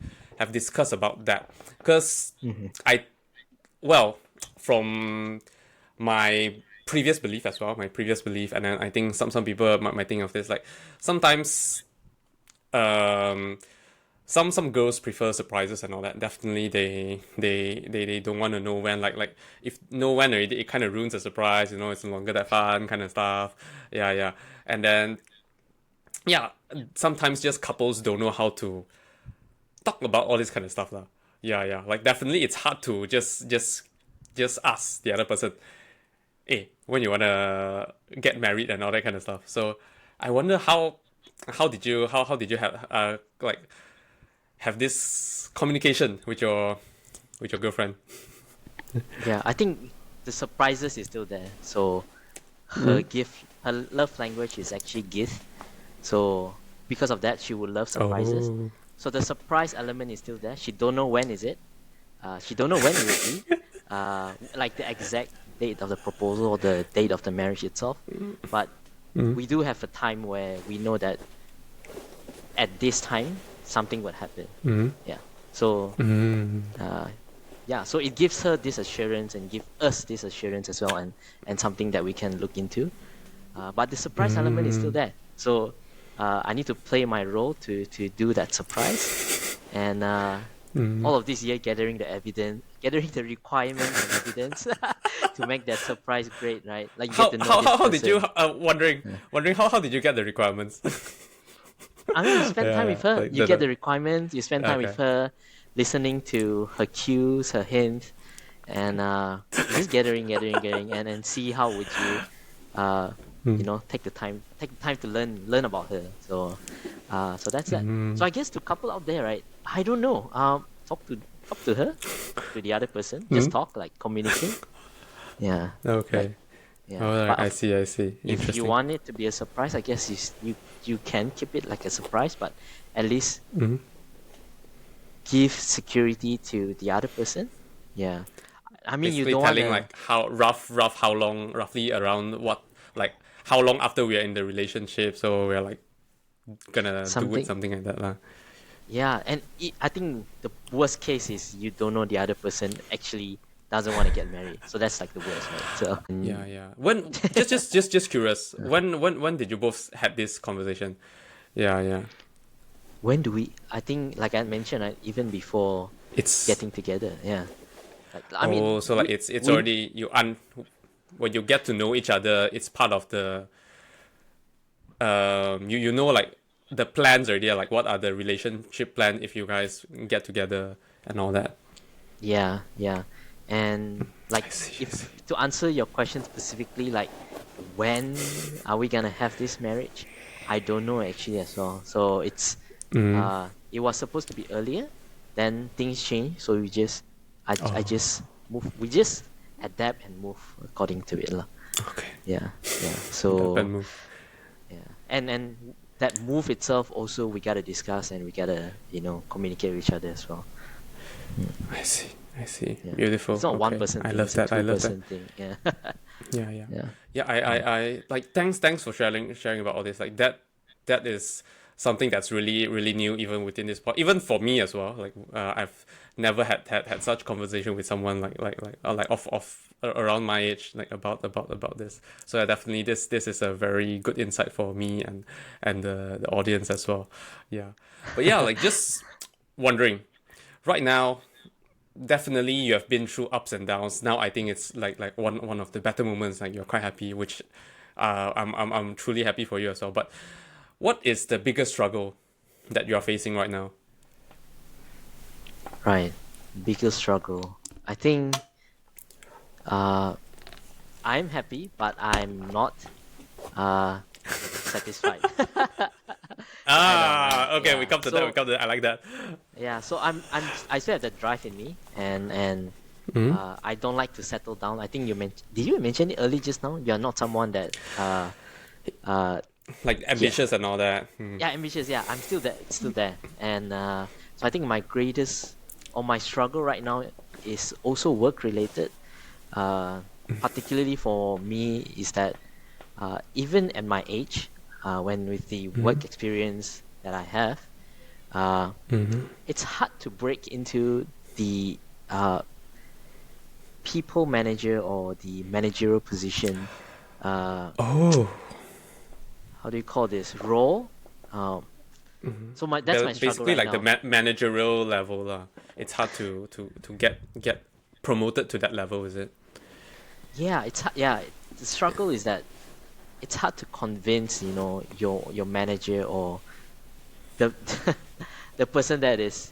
discussed about that. Cause Hmm. I well from my previous belief as well, my previous belief, and then I think some people might think of this like sometimes um some girls prefer surprises and all that. Definitely they don't want to know when, like if know when already, it kind of ruins the surprise. It's no longer that fun kind of stuff. Yeah, yeah, and then yeah, sometimes just couples don't know how to talk about all this kind of stuff lah. Yeah, yeah, like definitely it's hard to just ask the other person, hey, when you wanna get married and all that kind of stuff. So I wonder how did you have like have this communication with your girlfriend? Yeah, I think the surprises is still there. So Mm? her love language is actually gift. So because of that, she would love surprises. Oh, So the surprise element is still there. She don't know when is it, She don't know when it will be, like the exact date of the proposal or the date of the marriage itself. But we do have a time where we know that at this time something would happen. Yeah. So yeah, so it gives her this assurance and give us this assurance as well, and something that we can look into. But the surprise element is still there. So I need to play my role to do that surprise, and all of this year gathering the evidence, gathering the requirements and evidence to make that surprise great, right? Like you get to know this How did you person. wondering how did you get the requirements? I mean, you spend time with her. like You get the requirements. You spend time with okay. her, listening to her cues, her hints, and just gathering, and see how would you, take the time to learn about her. So that's that. So I guess to couple out there, right? I don't know. Talk to her, to the other person. Just talk, like communicate. Yeah. Okay. Like, yeah. Oh, But I see. I see. if you Interesting. want it to be a surprise, I guess you can keep it like a surprise, but at least give security to the other person. Yeah. I mean, you Basically don't want telling to. like how how long roughly around what like how long after we are in the relationship, so we're like gonna do it Something. something like that lah. Yeah, and I think the worst case is you don't know the other person actually doesn't want to get married. So that's like the worst, right? So Yeah, yeah. When just curious. When did you both had this conversation? Yeah, yeah. when do we? I think, like I mentioned, right, even before It's getting together. Yeah. Like, I mean, so like it's we already when you get to know each other, it's part of the you know like the plans already, like what are the relationship plan if you guys get together and all that. Yeah. And like, I see, I see. if to answer your question specifically, like when are we gonna have this marriage? I don't know actually as well. So it was supposed to be earlier, then things changed. So I Oh, just we just adapt and move according to it lah. okay. Yeah. That So move. yeah, and that move itself also we gotta discuss and we gotta communicate with each other as well. I see. I see. Yeah. Beautiful. It's not one Okay. person I thing, love it's a that. I two love that. person thing. Yeah. Yeah, yeah. Yeah. Yeah, I like thanks for sharing about all this. Like that is something that's really new even within this pod, even for me as well. Like I've never had such conversation with someone like of around my age, like about this. So definitely this is a very good insight for me and the audience as well. Yeah. But yeah, like just wondering right now, definitely you have been through ups and downs. Now I think it's like one of the better moments. Like you're quite happy, which I'm truly happy for you as well. But what is the biggest struggle that you are facing right now? Right. Biggest struggle. I think uh I'm happy, but I'm not satisfied. I don't know. Okay, we Yeah. come to that. We come to that. I like that. Yeah, so I still have that drive in me, and Hmm. I don't like to settle down. I think did you mention it early just now? You're not someone that uh Like yeah, ambitious and all that. Hmm. yeah, ambitious. Yeah, I'm still there, and so I think my greatest or my struggle right now is also work related. Particularly for me is that even at my age, when with the work experience that I have, uh, it's hard to break into the people manager or the managerial position. Oh, How do you call this role? Um, so that's my struggle basically right like the now. managerial level lah. It's hard to get promoted to that level, is it? Yeah, yeah. The struggle is that it's hard to convince your manager or the the person that is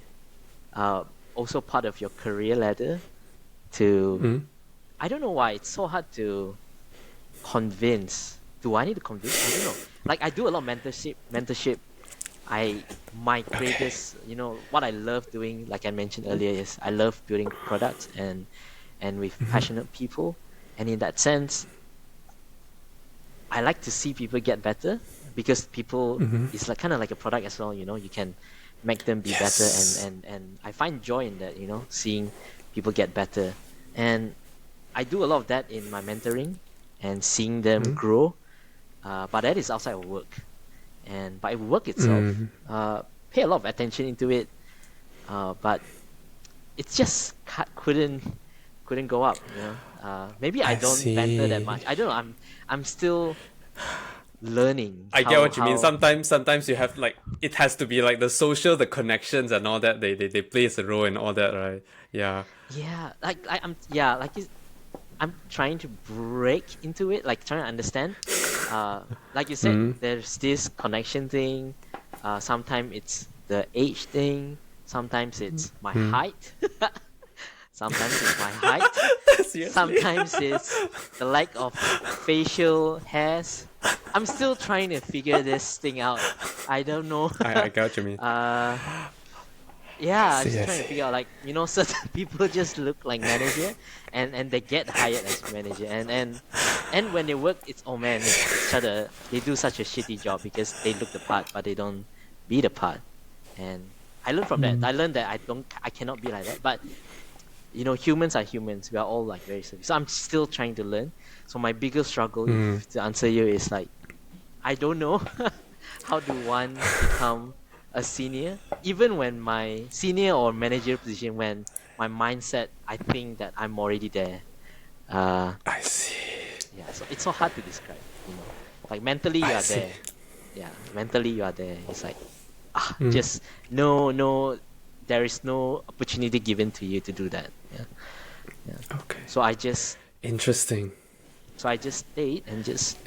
also part of your career ladder to. Mm. I don't know why it's so hard to convince. Do I need to convince? I don't know. Like I do a lot of mentorship. My Okay. greatest, what I love doing, like I mentioned earlier, is I love building products and with passionate people. And in that sense, I like to see people get better because people is like kind of like a product as well. You can make them be better, Yes. and I find joy in that. Seeing people get better. And I do a lot of that in my mentoring and seeing them grow. But that is outside of work. And by work itself, pay a lot of attention into it. But it just couldn't go up, you know. Maybe I I don't mentor that see. much. I don't know. I'm still learning I get how what you mean. Sometimes you have like it has to be like the social, the connections and all that. They plays a role in all that, right? Yeah. yeah, I'm trying to break into it, like trying to understand. Like you said, there's this connection thing. Sometimes it's the age thing. Sometimes it's my height. Sometimes it's my height. Seriously. Sometimes it's the lack of facial hairs. I'm still trying to figure this thing out. I don't know. I get what you mean. uh, I yeah, I'm see, just I trying to see. figure out, like, certain people just look like manager, and they get hired as manager, and when they work, it's, oh man, they do such a shitty job because they look the part, but they don't be the part. And I learned from that. I learned that I cannot be like that. But humans are humans. We are all like very similar. So I'm still trying to learn. So my biggest struggle, if, to answer you, is like, I don't know how do one become a senior, even when my senior or manager position, when my mindset, I think that I'm already there. Uh, I see. yeah, so it's so hard to describe. Like mentally you I are see. there. Yeah, mentally you are there. It's like, just no, there is no opportunity given to you to do that. Yeah, yeah. Okay. So I just Interesting. stayed and just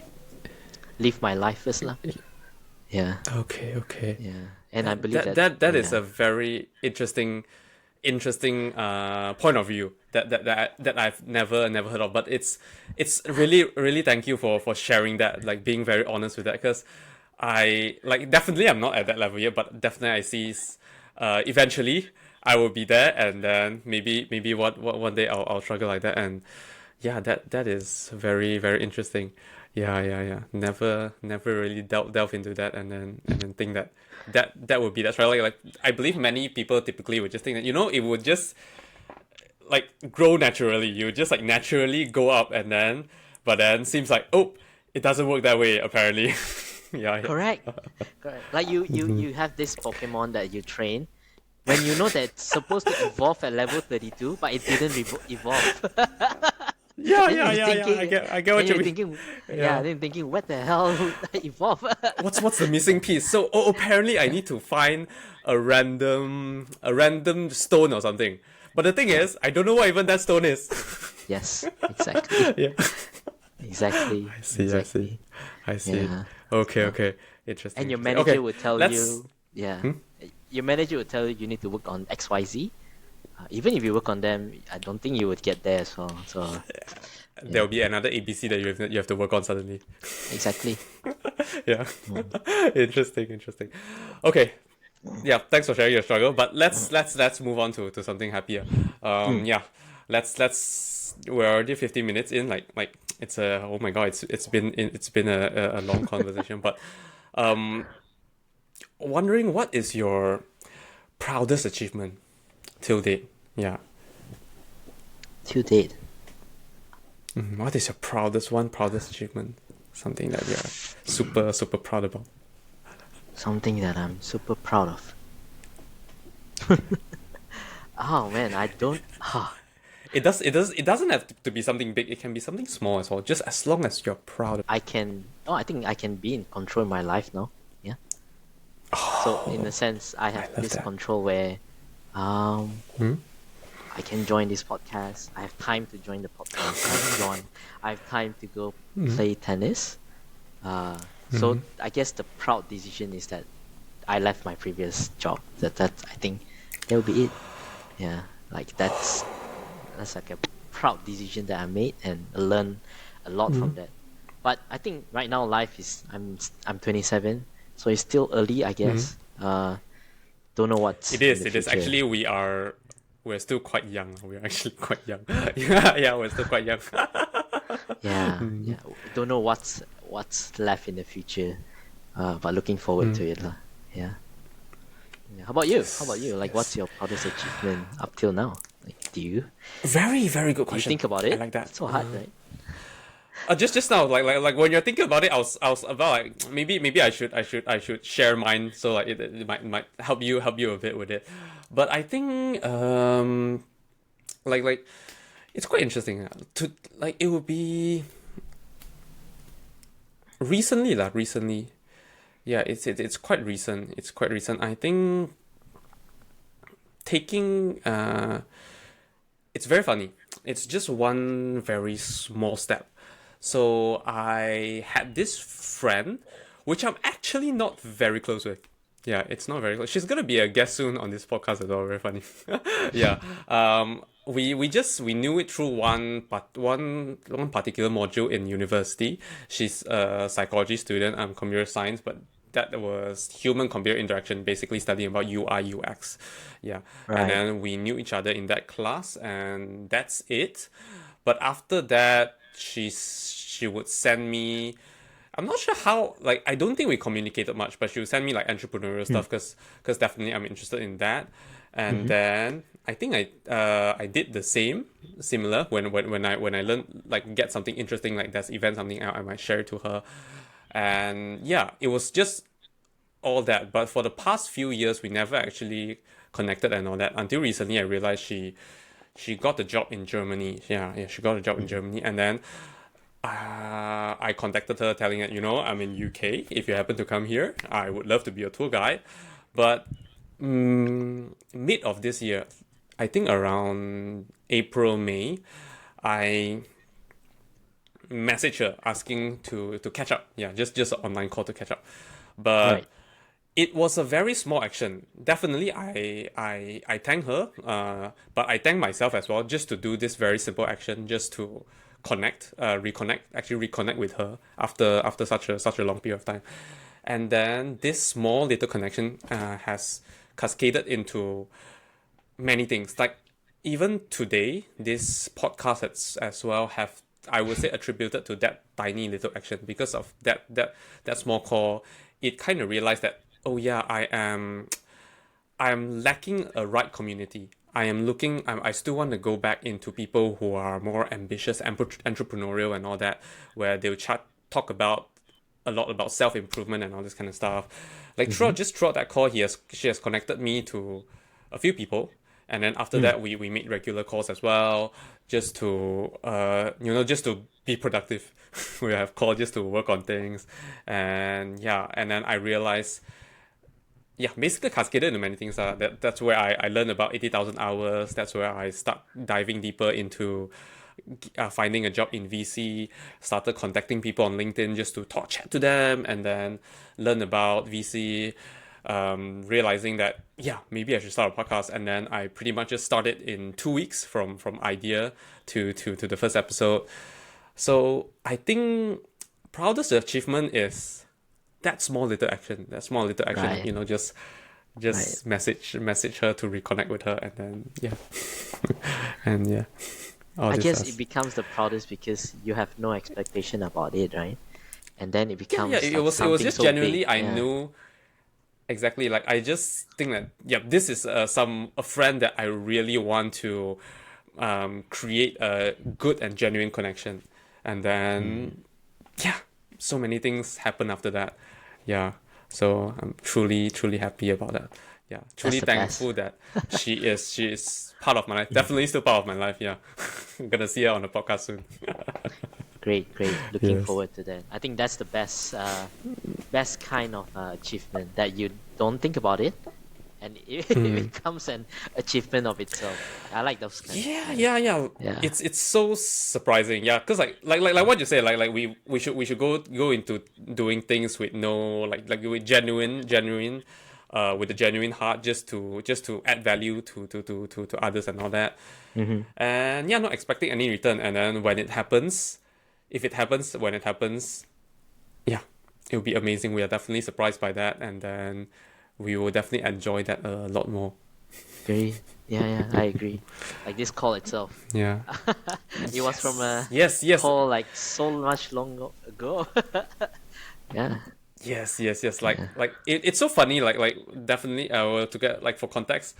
live my life first, lah. Yeah, Okay, okay. yeah. And I That believe that that, that, that is yeah. a very interesting point of view that I've never heard of. But it's really thank you for sharing that, like being very honest with that, because I like definitely I'm not at that level yet, but definitely I see eventually I will be there, and then maybe one day I'll struggle like that. And yeah, that is very interesting. Yeah. Never really delve into that, and then think that would be that's right. Like I believe many people typically would just think that it would just like grow naturally. You would just like naturally go up, but then seems like, oh, it doesn't work that way apparently. Yeah. Correct. Correct. Like you have this Pokemon that you train when you know that it's supposed to evolve at level 32, but it didn't evolve. Yeah, Then yeah, you're yeah, yeah. I thinking, get what you mean. yeah, Yeah. then thinking, what the hell would I evolve? What's the missing piece? So apparently I need to find a random stone or something. But the thing is, I don't know what even that stone is. Yes, exactly. Yeah. Exactly. I see, I see. Exactly. I see. Yeah. Okay, So, okay. Interesting, and your interesting. manager Okay, would tell let's. you, yeah, your manager would tell you you need to work on XYZ. Even if you work on them, I don't think you would get there as well. So, yeah, There'll be another ABC that you have to work on suddenly. exactly. Yeah. Interesting. Okay. Yeah, thanks for sharing your struggle. But let's move on to something happier. Yeah. We're already 15 minutes in. Like it's a oh my god, it's been a long conversation. But um, wondering what is your proudest achievement till date? Yeah. To date. What is your proudest achievement? Something that you're super proud about. Something that I'm super proud of. Oh man, I don't. It doesn't have to be something big. It can be something small as well. Just as long as you're proud of. I can. Oh, I think I can be in control of my life now. Yeah. So in a sense, I have love this that. control where, um, Hmm? I can join this podcast. I have time to join the podcast. I have time to go play tennis. So I guess the proud decision is that I left my previous job. That I think that will be it. Yeah, like that's like a proud decision that I made, and I learned a lot from that. But I think right now life is I'm 27, so it's still early, I guess. Don't know what's It in is. the It is. future. Actually, we're still quite young. We're actually quite young. Yeah. We're still quite young. Yeah, yeah. Don't know what's left in the future, but looking forward to it, lah. Yeah. Yeah. How about you? How about you? Like, Yes. what's your proudest achievement up till now? Like, with you. Very, very good You question. think about I it, like that. it's so hard, right? Just now, like when you're thinking about it, I was about like maybe I should share mine, so like it might help you a bit with it. But I think like it's quite interesting to like it would be recently lah recently. Yeah, it's quite recent. It's quite recent. I think taking it's very funny. It's just one very small step. So I had this friend, which I'm actually not very close with. Yeah, it's not very close. She's gonna be a guest soon on this podcast as well. Very funny. Yeah. We knew it through one particular module in university. She's a psychology student. I'm computer science, but that was human computer interaction, basically studying about UI UX. Yeah, and Right. then we knew each other in that class, and that's it. But after that, she would send me. I'm not sure how. Like, I don't think we communicated much, but she would send me like entrepreneurial Mm. stuff because definitely I'm interested in that. And Mm-hmm. then I think I did the same similar when I learned like get something interesting like this event something I might share it to her. And yeah, it was just all that. But for the past few years, we never actually connected and all that until recently. I realized she got a job in Germany. Yeah, she got a job in Mm-hmm. Germany, and then I contacted her, telling her, I'm in UK. If you happen to come here, I would love to be a tour guide. But mid of this year, I think around April May, I messaged her asking to catch up. Yeah, just an online call to catch up. But Right. it was a very small action. Definitely, I thank her, but I thank myself as well, just to do this very simple action, just to reconnect with her after such a long period of time. And then this small little connection has cascaded into many things. Like even today, this podcast as well have, I would say, attributed to that tiny little action. Because of that small call, it kind of realized that, oh yeah, I'm lacking a right community. I still want to go back into people who are more ambitious, entrepreneurial, and all that, where they'll talk about a lot about self improvement and all this kind of stuff. Like Mm-hmm. throughout that call, she has connected me to a few people, and then after Mm. that, we made regular calls as well, just to just to be productive. We have called just to work on things, and yeah, and then I realized, yeah, basically cascaded into many things. That's where I learned about 80,000 hours. That's where I start diving deeper into finding a job in VC, started contacting people on LinkedIn just to chat to them, and then learn about VC, realizing that, yeah, maybe I should start a podcast. And then I pretty much just started in 2 weeks from idea to the first episode. So I think proudest achievement is that small little action. That small little action, Right. just Right. message her to reconnect with her, and then yeah, and yeah, all I this guess it stuff. becomes the proudest because you have no expectation about it, right? And then it Yeah, becomes it like was something just so big. genuinely I Yeah. knew exactly, like I just think that, yeah, this is a friend that I really want to create a good and genuine connection. And Mm. then yeah, so many things happen after that. Yeah, so I'm truly happy about that. Yeah, That's truly the best. thankful that she is part of my life, definitely still part of my life. Yeah. I'm gonna see her on the podcast soon. Great, great. Looking Yes. forward to that. I think that's the best kind of achievement that you don't think about it, and it becomes an achievement of itself. I like those kind. Yeah, Yeah, yeah, yeah. yeah. It's so surprising. Yeah, because like what you say, like we should go into doing things with no like with genuine with a genuine heart, just to add value to others and all that. Mm-hmm. And yeah, not expecting any return. And then when it happens, if it happens, when it happens, yeah, it will be amazing. We are definitely surprised by that, and then we will definitely enjoy that a lot more. Agree. Yeah, yeah. I agree. Like this call itself. Yeah. It was from Yes. a Yes. Yes. call like so much long ago. Yeah, Yes. yeah. It's so funny. Like definitely. To get like for context,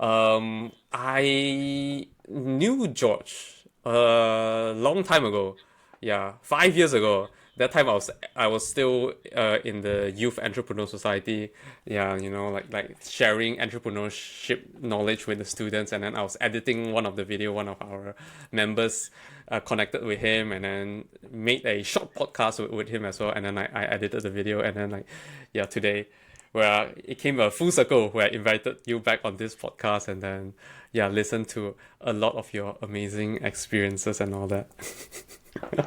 I knew George a long time ago. Yeah, 5 years ago. That time I was still in the Youth Entrepreneur Society. Yeah, like sharing entrepreneurship knowledge with the students, and then I was editing one of the video. One of our members connected with him, and then made a short podcast with him as well. And then I edited the video, and then yeah, today, where it came a full circle, where I invited you back on this podcast, and then yeah, listened to a lot of your amazing experiences and all that.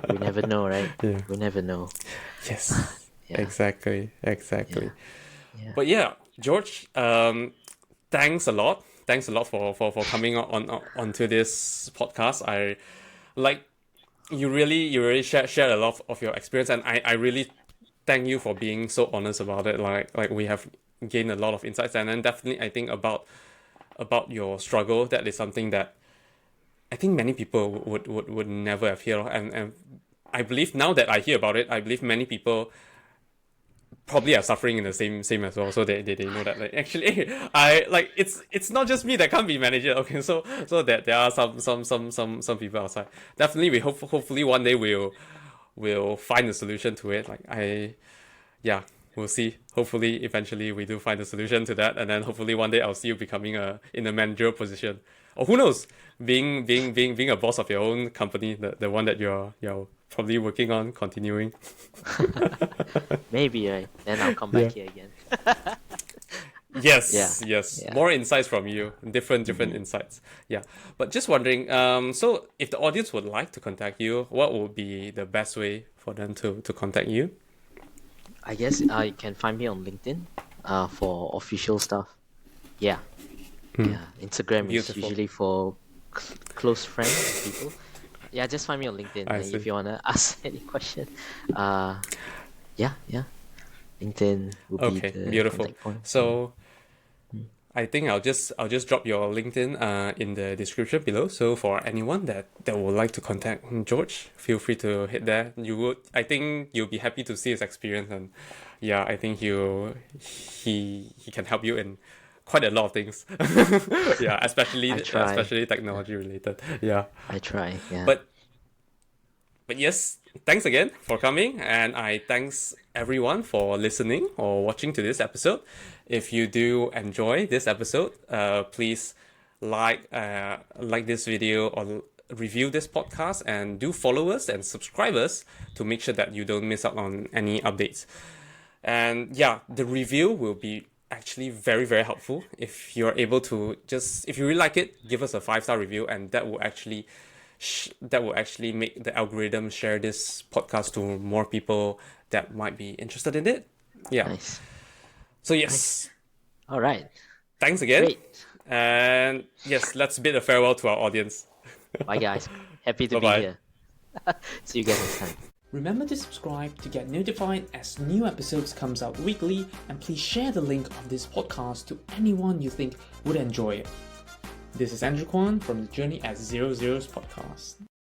We never know, right? Yeah. We never know. Yes, Yeah. exactly. Yeah. But yeah, George, thanks a lot. Thanks a lot for coming onto this podcast. I like you really share a lot of your experience, and I really thank you for being so honest about it. Like we have gained a lot of insights, and then definitely I think about your struggle. That is something that I think many people would never have heard of, and I believe now that I hear about it, I believe many people probably are suffering in the same as well. So they know that, like, actually, I like it's not just me that can't be manager. Okay, so that there are some people outside. Definitely, we hopefully one day we'll find a solution to it. Yeah, we'll see. Hopefully, eventually we do find a solution to that, and then hopefully one day I'll see you becoming in a managerial position, or who knows, being a boss of your own company, the one that you're probably working on continuing. Maybe, right? Then I'll come back here again. Yes, Yeah. yes. Yeah. More insights from you. Different insights. Yeah. But just wondering, so if the audience would like to contact you, what would be the best way for them to contact you? I guess you can find me on LinkedIn for official stuff. Yeah. Yeah. Instagram Beautiful. is usually for close friends, people. Yeah, just find me on LinkedIn I see. if you wanna ask any question. Yeah. LinkedIn will be Okay, the beautiful. contact point. So I think I'll just drop your LinkedIn in the description below. So for anyone that would like to contact George, feel free to hit there. I think you'll be happy to see his experience, and yeah, I think he can help you in quite a lot of things. Yeah, especially I try. technology related. Yeah. I try. Yeah. But yes, thanks again for coming, and I thanks everyone for listening or watching to this episode. If you do enjoy this episode, please like this video or review this podcast, and do follow us and subscribe us to make sure that you don't miss out on any updates. And yeah, the review will be actually very, very helpful. If you're able to if you really like it, give us a 5-star review, and that will actually make the algorithm share this podcast to more people that might be interested in it. Yeah. Nice. So yes, All right. thanks again. Great. And yes, let's bid a farewell to our audience. Bye, guys. Happy to be Bye-bye. here. See you guys next time. Remember to subscribe to get notified as new episodes comes out weekly, and please share the link of this podcast to anyone you think would enjoy it. This is Andrew Kwan from the Journey at Zeros podcast.